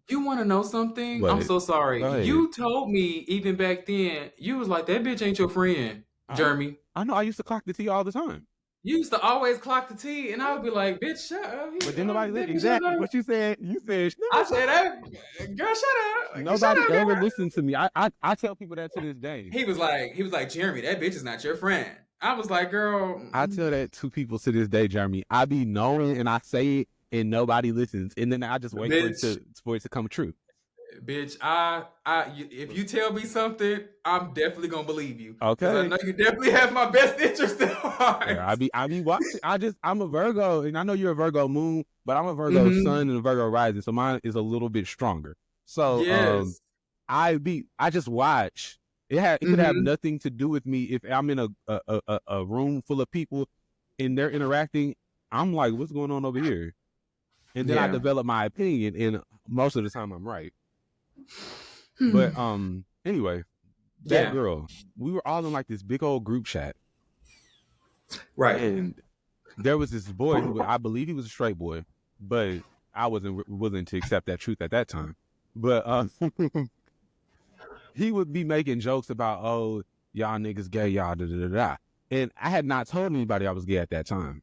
You want to know something?
What?
I'm so sorry.
Go ahead.
You told me even back then, you was like, that bitch ain't your friend, Jeremy.
I know. I used to clock the tea all the time.
You used to always clock the tea, and I would be like, bitch, shut up.
But then nobody listened. Exactly what you said. You said,
I said, hey, girl, shut up.
Nobody
shut up,
ever
girl.
listened to me. I tell people that to this day.
He was like, Jeremy, that bitch is not your friend. I was like, girl.
I tell that to people to this day, Jeremy. I be knowing and I say it and nobody listens. And then I just wait for it to come true.
Bitch, if you tell me something, I'm definitely gonna believe you.
Okay.
I know you definitely have my best interest in heart.
Yeah, I be watching. I'm a Virgo, and I know you're a Virgo moon, but I'm a Virgo sun and a Virgo rising, so mine is a little bit stronger. So
yes.
I just watch. It could have nothing to do with me if I'm in a room full of people and they're interacting. I'm like, what's going on over here? And then I develop my opinion, and most of the time I'm right. But anyway, that girl, we were all in like this big old group chat,
right?
And there was this boy who I believe he was a straight boy, but I wasn't willing to accept that truth at that time. But he would be making jokes about, oh, y'all niggas gay, y'all da da da da, and I had not told anybody I was gay at that time,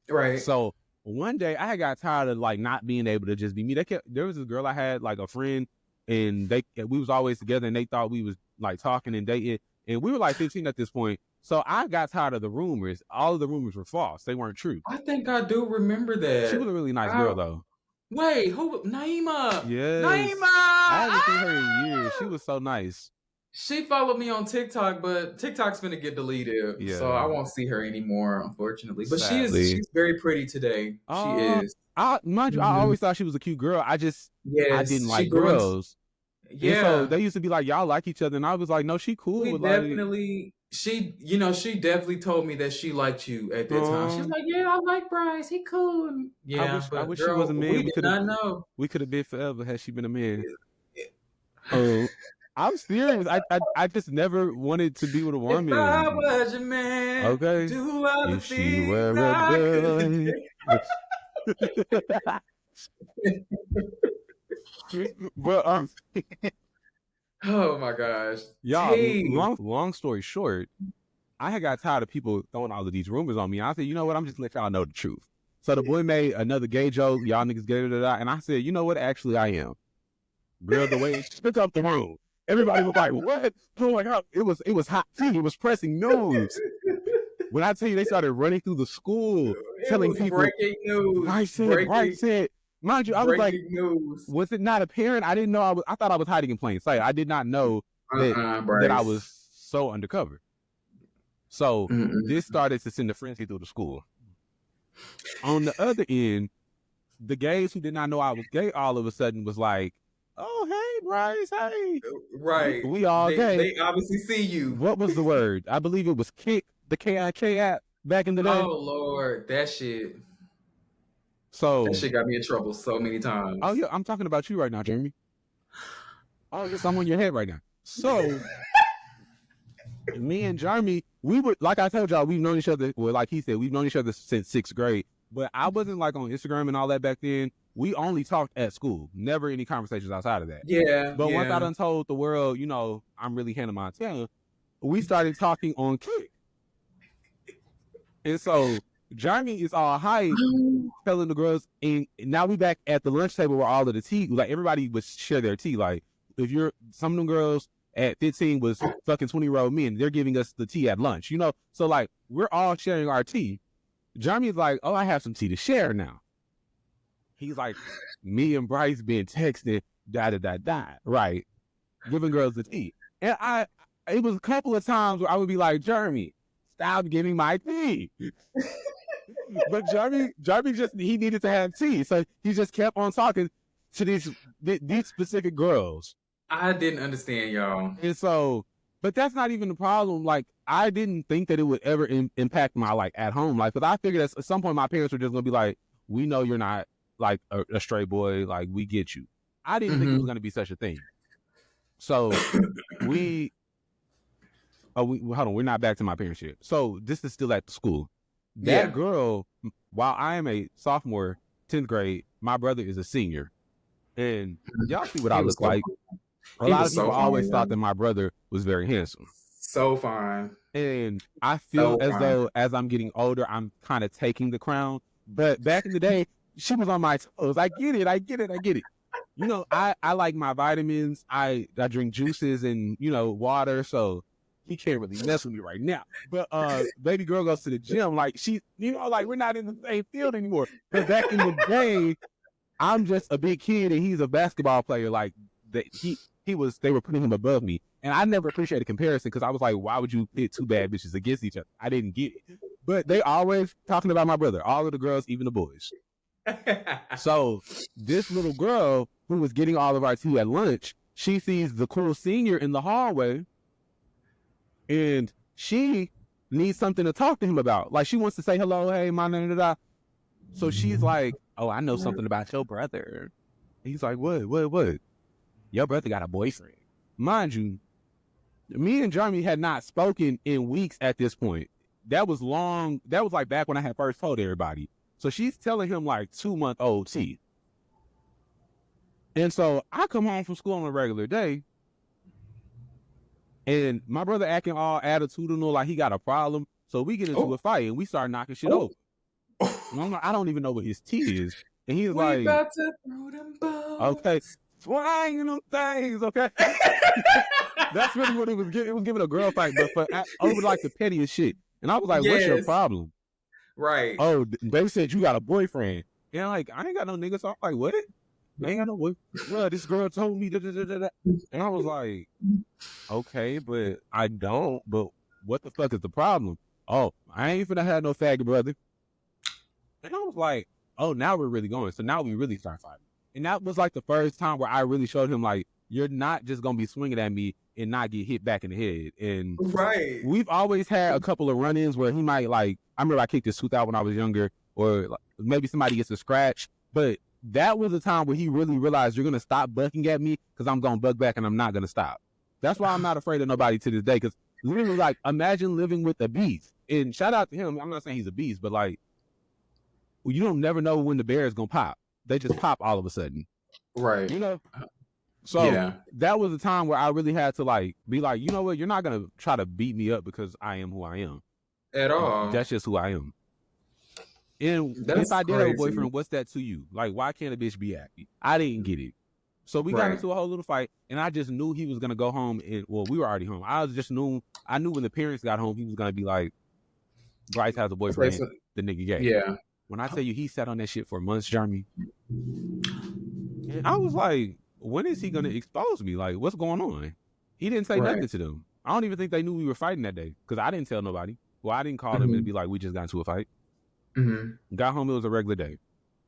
right?
So one day I got tired of like not being able to just be me. There was this girl I had, like a friend, and we was always together, and they thought we was like talking and dating, and we were like 15 at this point. So I got tired of the rumors. All of the rumors were false; they weren't true.
I think I do remember that.
She was a really nice girl, though.
Wait, who? Naima?
Yes.
Naima!
I haven't seen her in years. She was so nice.
She followed me on TikTok, but TikTok's gonna get deleted, so I won't see her anymore, unfortunately. But she's very pretty today. She is.
Mind you, I always thought she was a cute girl. I didn't like girls.
Yeah.
And so they used to be like, y'all like each other, and I was like, no, she cool.
She definitely told me that she liked you at that time. She's like, yeah, I like Bryce. He cool. Yeah,
I wish she was a man.
We did not know.
We could have been forever had she been a man. I'm serious. I just never wanted to be with a woman.
If I was a man,
okay.
Do all the
if she were a girl. But
oh my gosh,
y'all. Long story short, I had got tired of people throwing all of these rumors on me. I said, you know what? I'm just let y'all know the truth. So the boy made another gay joke. Y'all niggas gay, and I said, you know what? Actually, I am. Girl, the way it shook up the room, everybody was like, what? Oh my God. It was hot tea. It was pressing news. When I tell you, they started running through the school, telling people.
Breaking news.
Bryce said. Mind you, I was like,
news.
Was it not apparent? I didn't know. I thought I was hiding in plain sight. I did not know that I was so undercover. So this started to send a frenzy through the school. On the other end, the gays who did not know I was gay all of a sudden was like, oh, hey, Bryce, hey.
Right.
We all gay.
They obviously see you.
What was the word? I believe it was Kick, the KIK app back in the day.
Oh, Lord, that shit.
So
that shit got me in trouble so many times.
Oh, yeah, I'm talking about you right now, Jeremy. Oh, yes, I'm on your head right now. So me and Jeremy, we were, like I told y'all, we've known each other. Well, like he said, we've known each other since 6th grade. But I wasn't like on Instagram and all that back then. We only talked at school. Never any conversations outside of that.
Yeah.
But once I done told the world, you know, I'm really Hannah Montana, we started talking on Kick. And so Jeremy is all hype, telling the girls, and now we back at the lunch table where all of the tea, like everybody would share their tea. Like if you're, some of them girls at 15 was fucking 20-year-old men, they're giving us the tea at lunch, you know? So like, we're all sharing our tea. Jeremy's like, oh, I have some tea to share now. He's like, me and Bryce been texting, right? Giving girls the tea. And it was a couple of times where I would be like, Jeremy, stop giving my tea. But Jeremy just he needed to have tea, so he just kept on talking to these specific girls.
I didn't understand, y'all.
And so, but that's not even the problem. Like, I didn't think that it would ever impact my like at home life, because I figured at some point my parents were just gonna be like, "We know you're not like a stray boy. Like, we get you." I didn't think it was gonna be such a thing. So we hold on, we're not back to my parents yet. So this is still at the school. That girl, while I am a sophomore, 10th grade, my brother is a senior, and y'all see what I look like. A lot of people always thought that my brother was very handsome.
So fine.
And I feel as though as I'm getting older, I'm kind of taking the crown. But back in the day, she was on my toes. I get it. You know, I like my vitamins. I drink juices and, you know, water. So he can't really mess with me right now. But baby girl goes to the gym. Like, she, you know, like, we're not in the same field anymore. But back in the day, I'm just a big kid and he's a basketball player. Like, they were putting him above me. And I never appreciated comparison, because I was like, why would you pit two bad bitches against each other? I didn't get it. But they always talking about my brother, all of the girls, even the boys. So this little girl who was getting all of our tea at lunch, she sees the cool senior in the hallway, and she needs something to talk to him about. Like, she wants to say hello, hey, my name is. So she's like, oh, I know something about your brother. He's like, what? Your brother got a boyfriend. Mind you, me and Jeremy had not spoken in weeks at this point. That was long. That was like back when I had first told everybody. So she's telling him like 2-month-old tea. And so I come home from school on a regular day, and my brother acting all attitudinal, like he got a problem. So we get into a fight and we start knocking shit over. And I'm like, I don't even know what his tea is. And he's like,
about to throw them balls.
Okay, swinging them things, okay? That's really what it was giving. It was giving a girl fight, but for over like the pettiest shit. And I was like, what's your problem?
Right.
Oh, they said you got a boyfriend. And I'm like, I ain't got no nigga. So I'm like, what? I ain't got no boyfriend. Well, this girl told me da. And I was like, okay, but I don't. But what the fuck is the problem? Oh, I ain't finna have no faggot brother. And I was like, oh, now we're really going. So now we really start fighting. And that was like the first time where I really showed him, like, you're not just going to be swinging at me and not get hit back in the head. And we've always had a couple of run-ins where he might, like, I remember I kicked his tooth out when I was younger, or like, maybe somebody gets a scratch. But that was a time where he really realized, you're going to stop bucking at me because I'm going to buck back and I'm not going to stop. That's why I'm not afraid of nobody to this day, because literally, like, imagine living with a beast. And shout out to him. I'm not saying he's a beast, but, like, you don't never know when the bear is going to pop. They just pop all of a sudden.
Right.
You know? So that was a time where I really had to, like, be like, you know what? You're not going to try to beat me up because I am who I am.
At all.
That's just who I am. And if I did have a boyfriend, what's that to you? Like, why can't a bitch be happy? I didn't get it. So we got into a whole little fight, and I just knew he was going to go home. And well, we were already home. I knew when the parents got home, he was going to be like, Bryce has a boyfriend, the nigga gay.
Yeah.
When I tell you he sat on that shit for months, Jeremy, and I was like, when is he going to expose me? Like, what's going on? He didn't say nothing to them. I don't even think they knew we were fighting that day, because I didn't tell nobody. Well, I didn't call them and be like, we just got into a fight. Got home, it was a regular day.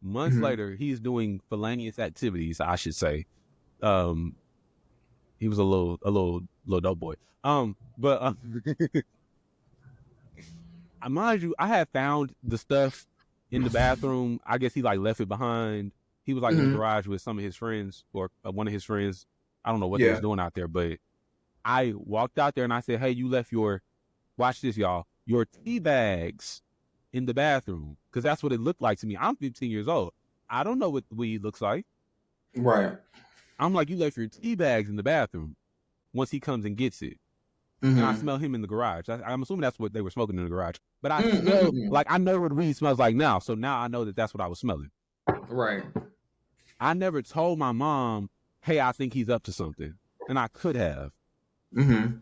Months later, he's doing felonious activities, I should say. He was a little dope boy. But mind you, I had found the stuff in the bathroom. I guess he like left it behind. He was like in the garage with some of his friends, or one of his friends. I don't know what he was doing out there, but I walked out there and I said, hey, you left watch this, y'all, your tea bags in the bathroom. Because that's what it looked like to me. I'm 15 years old. I don't know what weed looks like.
Right.
I'm like, you left your tea bags in the bathroom once he comes and gets it. And I smell him in the garage. I'm assuming that's what they were smoking in the garage. But I smell, like, I know what weed smells like now. So now I know that that's what I was smelling.
Right.
I never told my mom, hey, I think he's up to something. And I could have. Let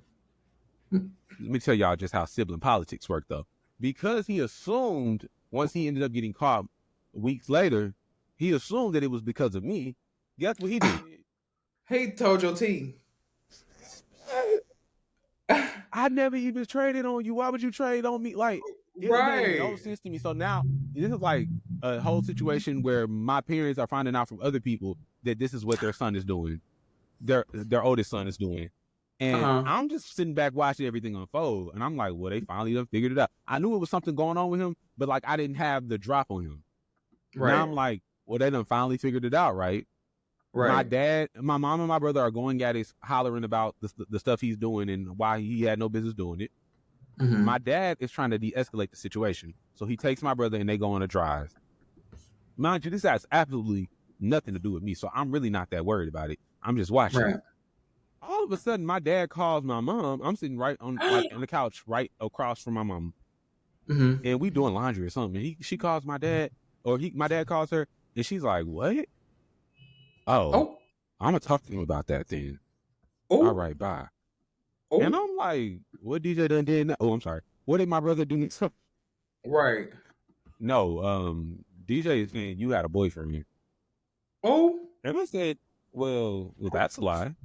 me tell y'all just how sibling politics work, though. Because he assumed, once he ended up getting caught weeks later, he assumed that it was because of me. Guess what he did?
He told your T.
I never even traded on you. Why would you trade on me? Like, it was making no
Right.
sense to me. So now this is like a whole situation where my parents are finding out from other people that this is what their son is doing. Their oldest son is doing. And
Uh-huh.
I'm just sitting back watching everything unfold. And I'm like, well, they finally done figured it out. I knew it was something going on with him, but like I didn't have the drop on him. Now
Right.
I'm like, well, they done finally figured it out, right? My
Right.
dad, my mom, and my brother are going at it, hollering about the stuff he's doing and why he had no business doing it.
Mm-hmm.
My dad is trying to de-escalate the situation. So he takes my brother and they go on a drive. Mind you, this has absolutely nothing to do with me. So I'm really not that worried about it. I'm just watching.
Right.
All of a sudden, my dad calls my mom. I'm sitting right on like on the couch right across from my mom.
Mm-hmm.
And we doing laundry or something. She calls my dad, or my dad calls her, and she's like, "What? Oh,
Oh.
I'm gonna talk to him about that then. All
Oh.
right, bye." And
Oh.
I'm like, "What DJ done did? Oh, I'm sorry. What did my brother do?"
Right.
No, DJ is saying you had a boyfriend.
Oh.
And I said, well, that's a lie.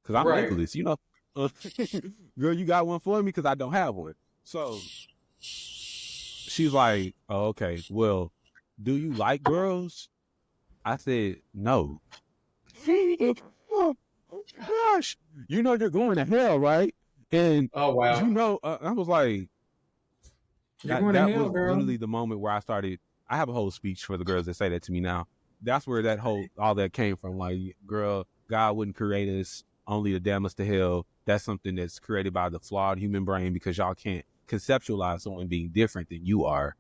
Because I'm
Right.
Nicholas, you know. Girl, you got one for me because I don't have one. So she's like, oh, okay, well, do you like girls? I said, no. Oh, gosh, you know you're going to hell, right? And
Oh wow.
I was like,
You're
that
going to
that
hell,
was
girl.
literally the moment where I started. I have a whole speech for the girls that say that to me now. That's where all that came from. Like, girl, God wouldn't create us only to damn us to hell. That's something that's created by the flawed human brain because y'all can't conceptualize someone being different than you are.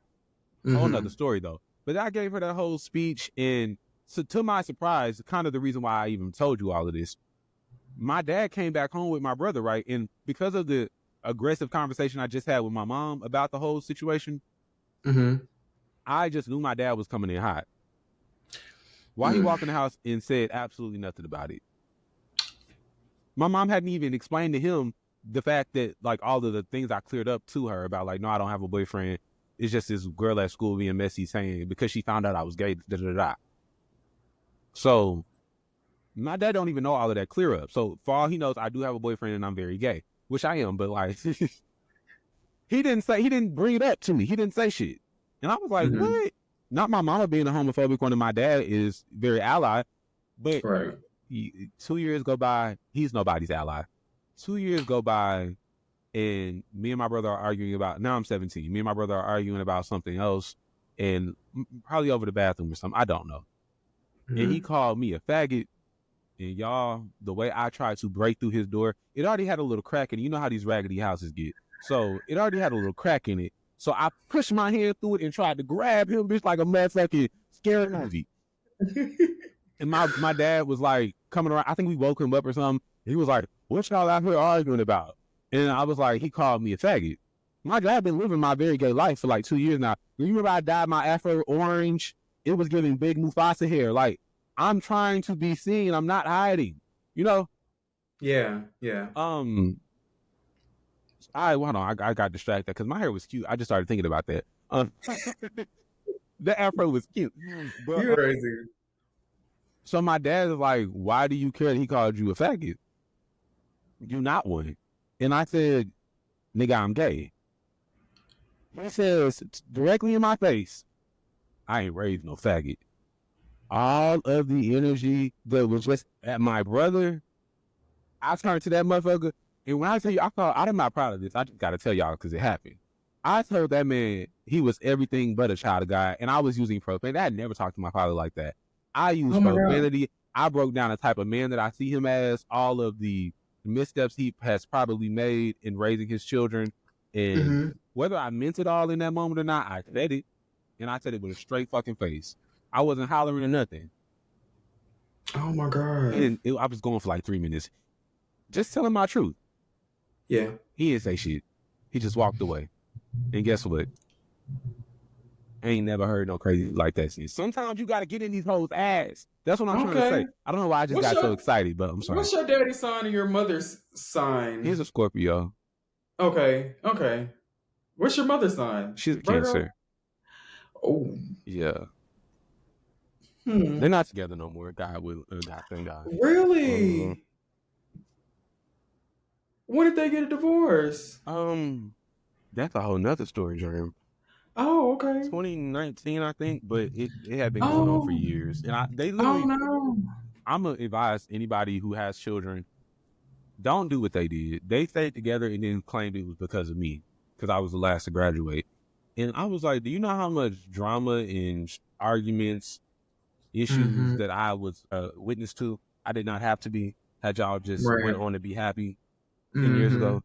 Whole nother
Mm-hmm.
story though. But I gave her that whole speech, and so to my surprise, kind of the reason why I even told you all of this, my dad came back home with my brother, right? And because of the aggressive conversation I just had with my mom about the whole situation,
Mm-hmm.
I just knew my dad was coming in hot. Why he
Mm.
walked in the house and said absolutely nothing about it. My mom hadn't even explained to him the fact that like all of the things I cleared up to her about like, no, I don't have a boyfriend. It's just this girl at school being messy saying because she found out I was gay, da da da. So my dad don't even know all of that clear up. So for all he knows, I do have a boyfriend and I'm very gay, which I am, but like he didn't bring it up to me. He didn't say shit. And I was like,
Mm-hmm.
what? Not my mama being a homophobic one, and my dad is very ally, but
Right.
2 years go by, he's nobody's ally. 2 years go by, and me and my brother are arguing about. Now I'm 17. Me and my brother are arguing about something else, and probably over the bathroom or something. I don't know. And he
Mm-hmm.
called me a faggot. And y'all, the way I tried to break through his door, it already had a little crack in it. You know how these raggedy houses get. So it already had a little crack in it. So I pushed my hand through it and tried to grab him, bitch, like a motherfucking scary movie. And my dad was like coming around. I think we woke him up or something. He was like, what y'all out here arguing about? And I was like, he called me a faggot. My dad been living my very gay life for like 2 years now. You remember I dyed my afro orange? It was giving big Mufasa hair. Like, I'm trying to be seen. I'm not hiding. You know?
Yeah. Yeah.
Hold on. I got distracted because my hair was cute. I just started thinking about that. The afro was cute. But
You're crazy.
so my dad is like, why do you care that he called you a faggot? You not one. And I said, nigga, I'm gay. He says directly in my face, I ain't raised no faggot. All of the energy that was just at my brother, I turned to that motherfucker. And when I tell you, I'm not proud of this. I just got to tell y'all because it happened. I told that man he was everything but a child of God, and I was using profanity. I had never talked to my father like that. I
Oh
used
my God.
profanity. I broke down the type of man that I see him as, all of the missteps he has probably made in raising his children. And
Mm-hmm.
whether I meant it all in that moment or not, I said it. And I said it with a straight fucking face. I wasn't hollering or nothing.
Oh my God.
I was going for like 3 minutes. Just telling my truth.
Yeah.
He didn't say shit. He just walked away. And guess what? I ain't never heard no crazy like that since. Sometimes you got to get in these hoes' ass. That's what I'm trying to
Okay.
say. I don't know why I just
What's
got so
your
excited, but I'm sorry.
What's your daddy's sign and your mother's
He's
sign?
a Scorpio.
Okay. Okay. What's your mother's sign?
She's a
Virgo.
Cancer.
Oh.
Yeah.
Hmm.
They're not together no more. God, thank God.
Really? When did they get a divorce?
That's a whole nother story, Jerm.
Oh, okay.
2019, I think, but it had been going on for
Oh,
years. And they
oh
literally,
no.
I'm gonna advise anybody who has children, don't do what they did. They stayed together and then claimed it was because of me, because I was the last to graduate. And I was like, do you know how much drama and arguments, issues
Mm-hmm.
that I was witness to? I did not have to be. Had y'all just went
Right.
on to be happy 10 years
Mm-hmm.
ago.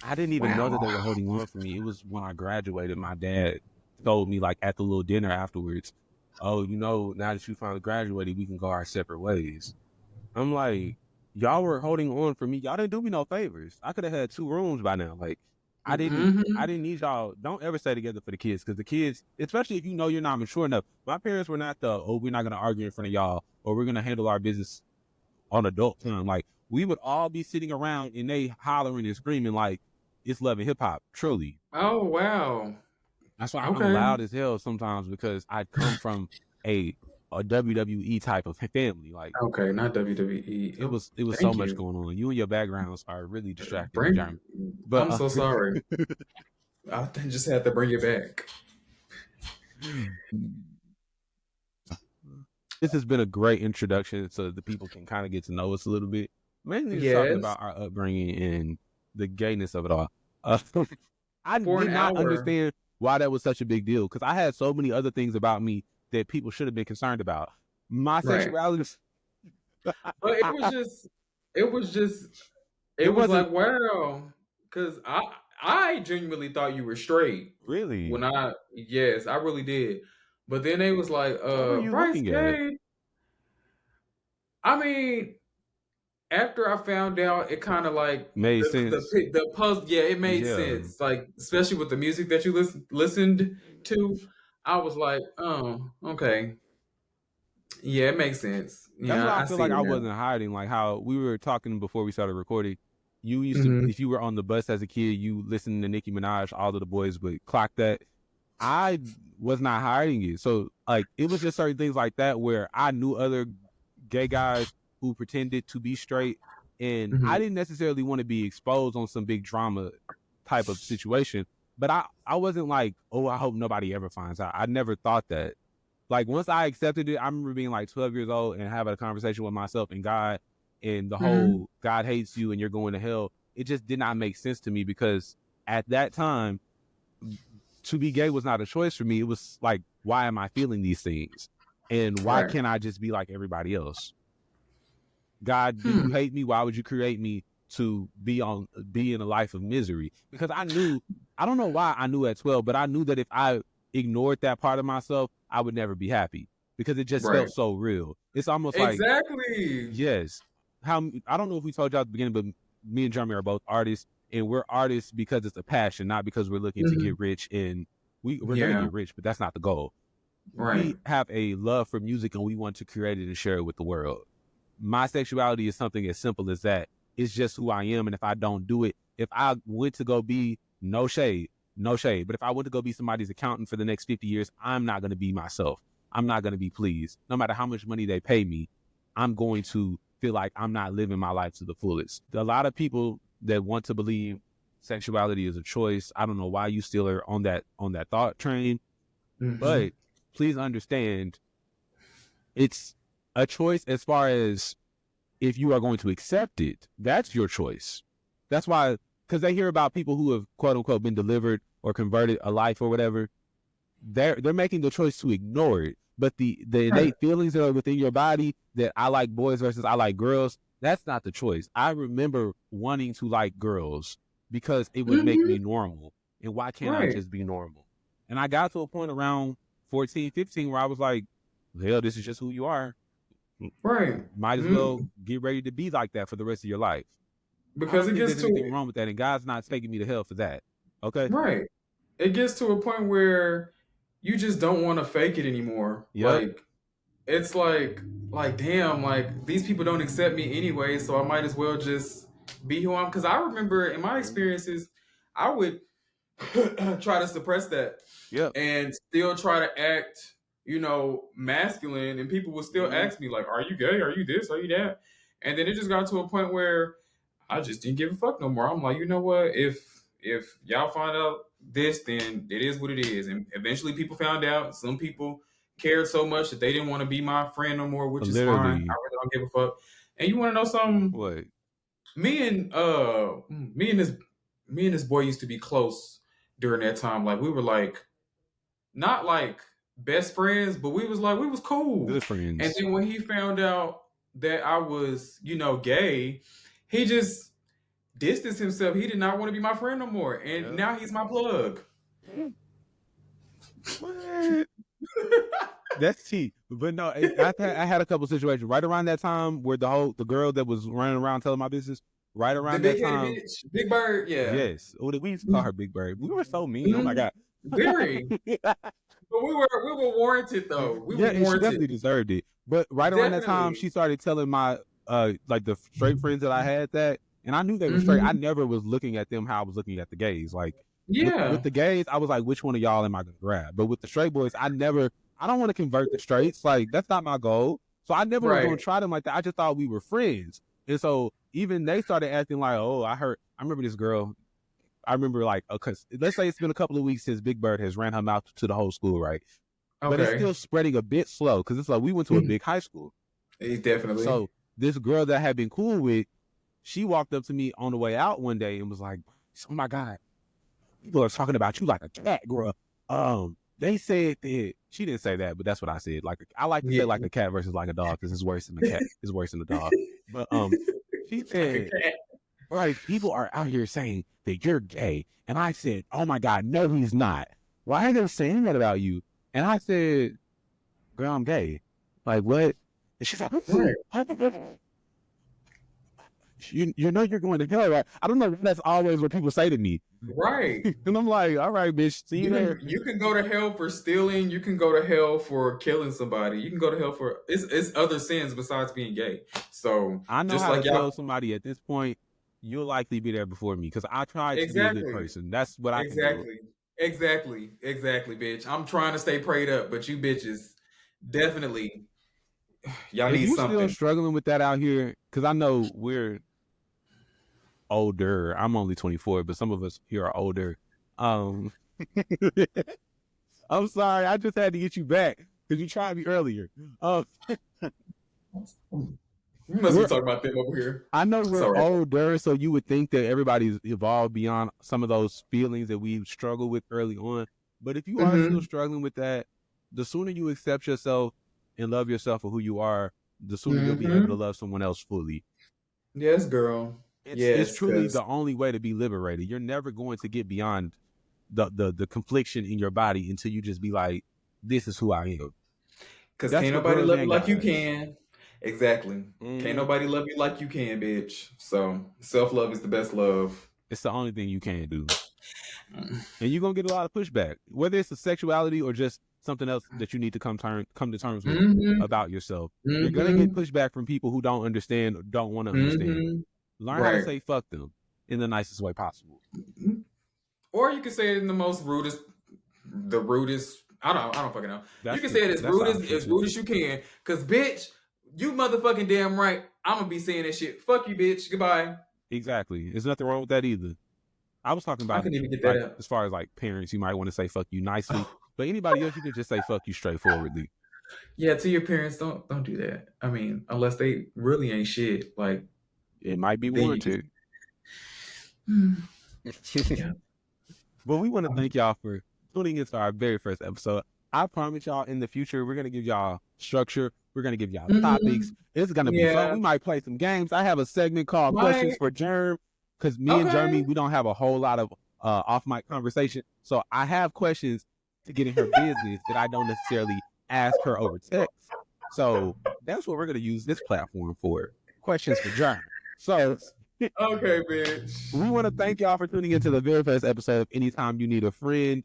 I didn't even know that
Wow.
they were holding on for me. It was when I graduated. My dad told me, like, at the little dinner afterwards, oh, now that you finally graduated, we can go our separate ways. I'm like, y'all were holding on for me. Y'all didn't do me no favors. I could have had 2 rooms by now. Like, I
Mm-hmm.
didn't need y'all. Don't ever stay together for the kids, because the kids, especially if you know you're not mature enough. My parents were not we're not gonna argue in front of y'all, or we're gonna handle our business on adult time. Like, we would all be sitting around and they hollering and screaming like it's Love and Hip Hop. Truly,
Oh wow.
that's why I'm
Okay.
loud as hell sometimes, because I come from a WWE type of family. Like,
Okay, not WWE. Oh,
it was so
thank
much
you.
going on. You and your backgrounds are really distracting me,
Bring.
Jerm. But
I'm so sorry. I just had to bring it back.
this has been a great introduction so the people can kind of get to know us a little bit. Mainly just talking
Yes,
about our upbringing and the gayness of it all. Uh, I
for an
did not
hour.
understand why that was such a big deal, because I had so many other things about me that people should have been concerned about. My
Right.
sexuality,
But it was just it
it
was
wasn't
like wow, because I genuinely thought you were straight
really.
when yes, I really did. But then they was like,
What were you
Bryce
looking at?
gay. I mean, after I found out, it kind of like
Made sense.
the puzzle. Yeah, it made
Yeah.
sense. Like especially with the music that you listened to, I was like, oh, okay, yeah, it makes sense.
That's
Yeah,
why I
I
feel
see
like
it
I
now.
wasn't hiding. Like how we were talking before we started recording. You used to,
Hmm.
if you were on the bus as a kid, you listened to Nicki Minaj. All of the boys would clock that. I was not hiding it. So like it was just certain things like that where I knew other gay guys who pretended to be straight, and I
Hmm.
didn't necessarily want to be exposed on some big drama type of situation. But I wasn't like, oh, I hope nobody ever finds out. I never thought that. Like once I accepted it, I remember being like 12 years old and having a conversation with myself and God, and the
Hmm.
whole God hates you and you're going to hell. It just did not make sense to me, because at that time, to be gay was not a choice for me. It was like, why am I feeling these things? And why
Right.
can't I just be like everybody else? God, do
Hmm.
you hate me? Why would you create me to be in a life of misery? Because I knew, I don't know why I knew at 12, but I knew that if I ignored that part of myself, I would never be happy, because it just
Right.
felt so real. It's almost like,
Exactly.
yes, how I don't know if we told y'all at the beginning, but me and Jeremy are both artists, and we're artists because it's a passion, not because we're looking to
Hmm.
get rich. And we're gonna
Yeah.
get rich, but that's not the goal.
Right.
We have a love for music and we want to create it and share it with the world. My sexuality is something as simple as that. It's just who I am. And if I don't do it, if I went to go be, no shade, no shade, but if I went to go be somebody's accountant for the next 50 years, I'm not going to be myself. I'm not going to be pleased. No matter how much money they pay me, I'm going to feel like I'm not living my life to the fullest. A lot of people that want to believe sexuality is a choice, I don't know why you still are on that thought train,
Hmm.
but please understand, it's a choice as far as if you are going to accept it. That's your choice. That's why, because they hear about people who have quote unquote been delivered or converted a life or whatever, they're making the choice to ignore it. But the
Right.
innate feelings that are within your body, that I like boys versus I like girls, that's not the choice. I remember wanting to like girls because it would make
Hmm.
me normal. And why can't I
Right.
just be normal? And I got to a point around 14, 15 where I was like, hell, this is just who you are.
Right.
Might as
Mm.
well get ready to be like that for the rest of your life. I
Because
don't
it
think
gets
there's anything
to
wrong with that, and God's not taking me to hell for that. Okay?
right. It gets to a point where you just don't want to fake it anymore.
Yep.
Like it's like damn, like these people don't accept me anyway, so I might as well just be who I'm. Because I remember in my experiences, I would try to suppress that
Yep.
and still try to act, masculine, and people would still
Mm-hmm.
ask me like, "Are you gay? Are you this? Are you that?" And then it just got to a point where I just didn't give a fuck no more. I'm like, you know what? If y'all find out this, then it is what it is. And eventually people found out. Some people cared so much that they didn't want to be my friend no more, which is fine. I
Literally,
really don't give a fuck. And you want to know something?
what?
Me and me and this boy used to be close during that time. Like we were like not like best friends, but we was cool.
Good
And
friends.
then when he found out that I was, gay, he just distanced himself. He did not want to be my friend no more. And
Yeah.
now he's my plug.
What? That's tea. But no, I had a couple situations right around that time where the girl that was running around telling my business, right
The
around that
big headed
time.
bitch, Big Bird, yeah.
Yes. Oh, we used to call her Big Bird. We were so mean. Oh my God.
Very. But we were warranted though. We
Yeah,
were
and she
warranted.
definitely deserved it. But right around that time,
Definitely.
she started telling my like the straight friends that I had that, and I knew they were straight. I never was looking at them how I was looking at the gays. Like
Yeah.
with the gays, I was like, which one of y'all am I gonna grab? But with the straight boys, I don't want to convert the straights. Like that's not my goal. So I never was gonna try them like that. I just thought we were friends. And so even they started acting like, oh, I remember this girl. I remember like, cause let's say it's been a couple of weeks since Big Bird has ran her mouth to the whole school, right? But it's still spreading a bit slow because it's like we went to a big high school.
Definitely.
So this girl that I had been cool with, she walked up to me on the way out one day and was like, "Oh my God, people are talking about you like a cat, girl." They said that she didn't say that, but that's what I said. Like I like to say like a cat versus like a dog because it's worse than a cat. It's worse than a dog. But she said, right, people are out here saying that you're gay, and I said, "Oh my God, no, he's not. Why are they saying that about you?" And I said, "Girl, I'm gay." Like what? And she's like, you know you're going to hell, right? I don't know if that's always what people say to me.
Right.
And I'm like, all right, bitch, see you there.
You can go to hell for stealing. You can go to hell for killing somebody. You can go to hell for it's other sins besides being gay. So
I know
just
how
like
to
y'all.
tell somebody at this point, you'll likely be there before me because I tried to be a good person. That's what I can do.
Exactly, bitch. I'm trying to stay prayed up, but you bitches definitely y'all
If
need
you still
something.
struggling with that out here, because I know we're older. I'm only 24, but some of us here are older. I'm sorry, I just had to get you back because you tried me earlier.
You must be talking about them over here.
I know we're
Sorry.
older, so you would think that everybody's evolved beyond some of those feelings that we struggle with early on. But if you are still struggling with that, the sooner you accept yourself and love yourself for who you are, the sooner you'll be able to love someone else fully.
Yes, girl.
It's truly the only way to be liberated. You're never going to get beyond the confliction in your body until you just be like, this is who I am.
Because
That's
can't
for
nobody
girls
love you
and
like you
guys.
can. Exactly. Can't nobody love you like you can, bitch. So self-love is the best love.
It's the only thing you can do. And you're going to get a lot of pushback, whether it's a sexuality or just something else that you need to come to terms with about yourself. You're going to get pushback from people who don't understand or don't want to understand. Learn how to say fuck them in the nicest way possible.
Or you can say it in the rudest. I don't fucking know. You can say it as rude as you can. Cause bitch, you motherfucking damn right. I'm gonna be saying that shit. Fuck you, bitch. Goodbye.
Exactly. There's nothing wrong with that either. I was talking
I
about
couldn't even get
like
that out.
as far as like parents, you might want to say fuck you nicely, but anybody else you can just say fuck you straightforwardly.
Yeah, to your parents, don't do that. I mean, unless they really ain't shit. Like
it might be warranted.
Yeah.
But we want to thank y'all for tuning into our very first episode. I promise y'all in the future, we're going to give y'all structure. We're going to give y'all topics. It's going to be fun. We might play some games. I have a segment called Questions for Jerm because me and Jeremy, we don't have a whole lot of off mic conversation. So I have questions to get in her business that I don't necessarily ask her over text. So that's what we're going to use this platform for. Questions for Jerm. So
okay, bitch.
we want to thank y'all for tuning into the very first episode of Anytime You Need a Friend.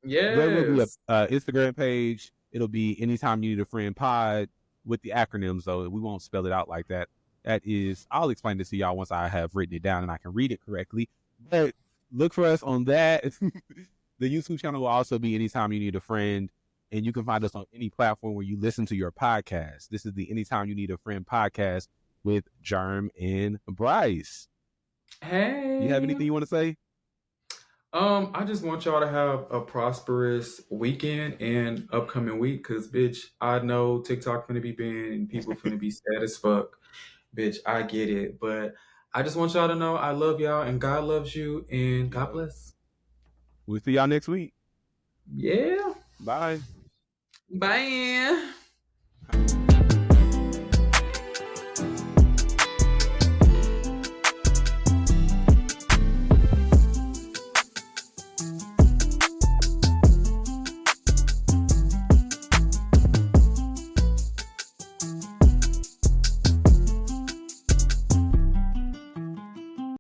Yes.
There will be a Instagram page. It'll be Anytime You Need a Friend pod with the acronyms, though. We won't spell it out like that. That is, I'll explain this to y'all once I have written it down and I can read it correctly. But look for us on that. The YouTube channel will also be Anytime You Need a Friend. And you can find us on any platform where you listen to your podcast. This is the Anytime You Need a Friend podcast with Jerm and Bryce.
Hey.
You have anything you want to say?
I just want y'all to have a prosperous weekend and upcoming week, cause bitch, I know TikTok finna be banned and people finna be sad as fuck. Bitch, I get it, but I just want y'all to know I love y'all and God loves you and God
Yeah.
bless.
We'll see y'all next week.
Yeah.
Bye.
Bye.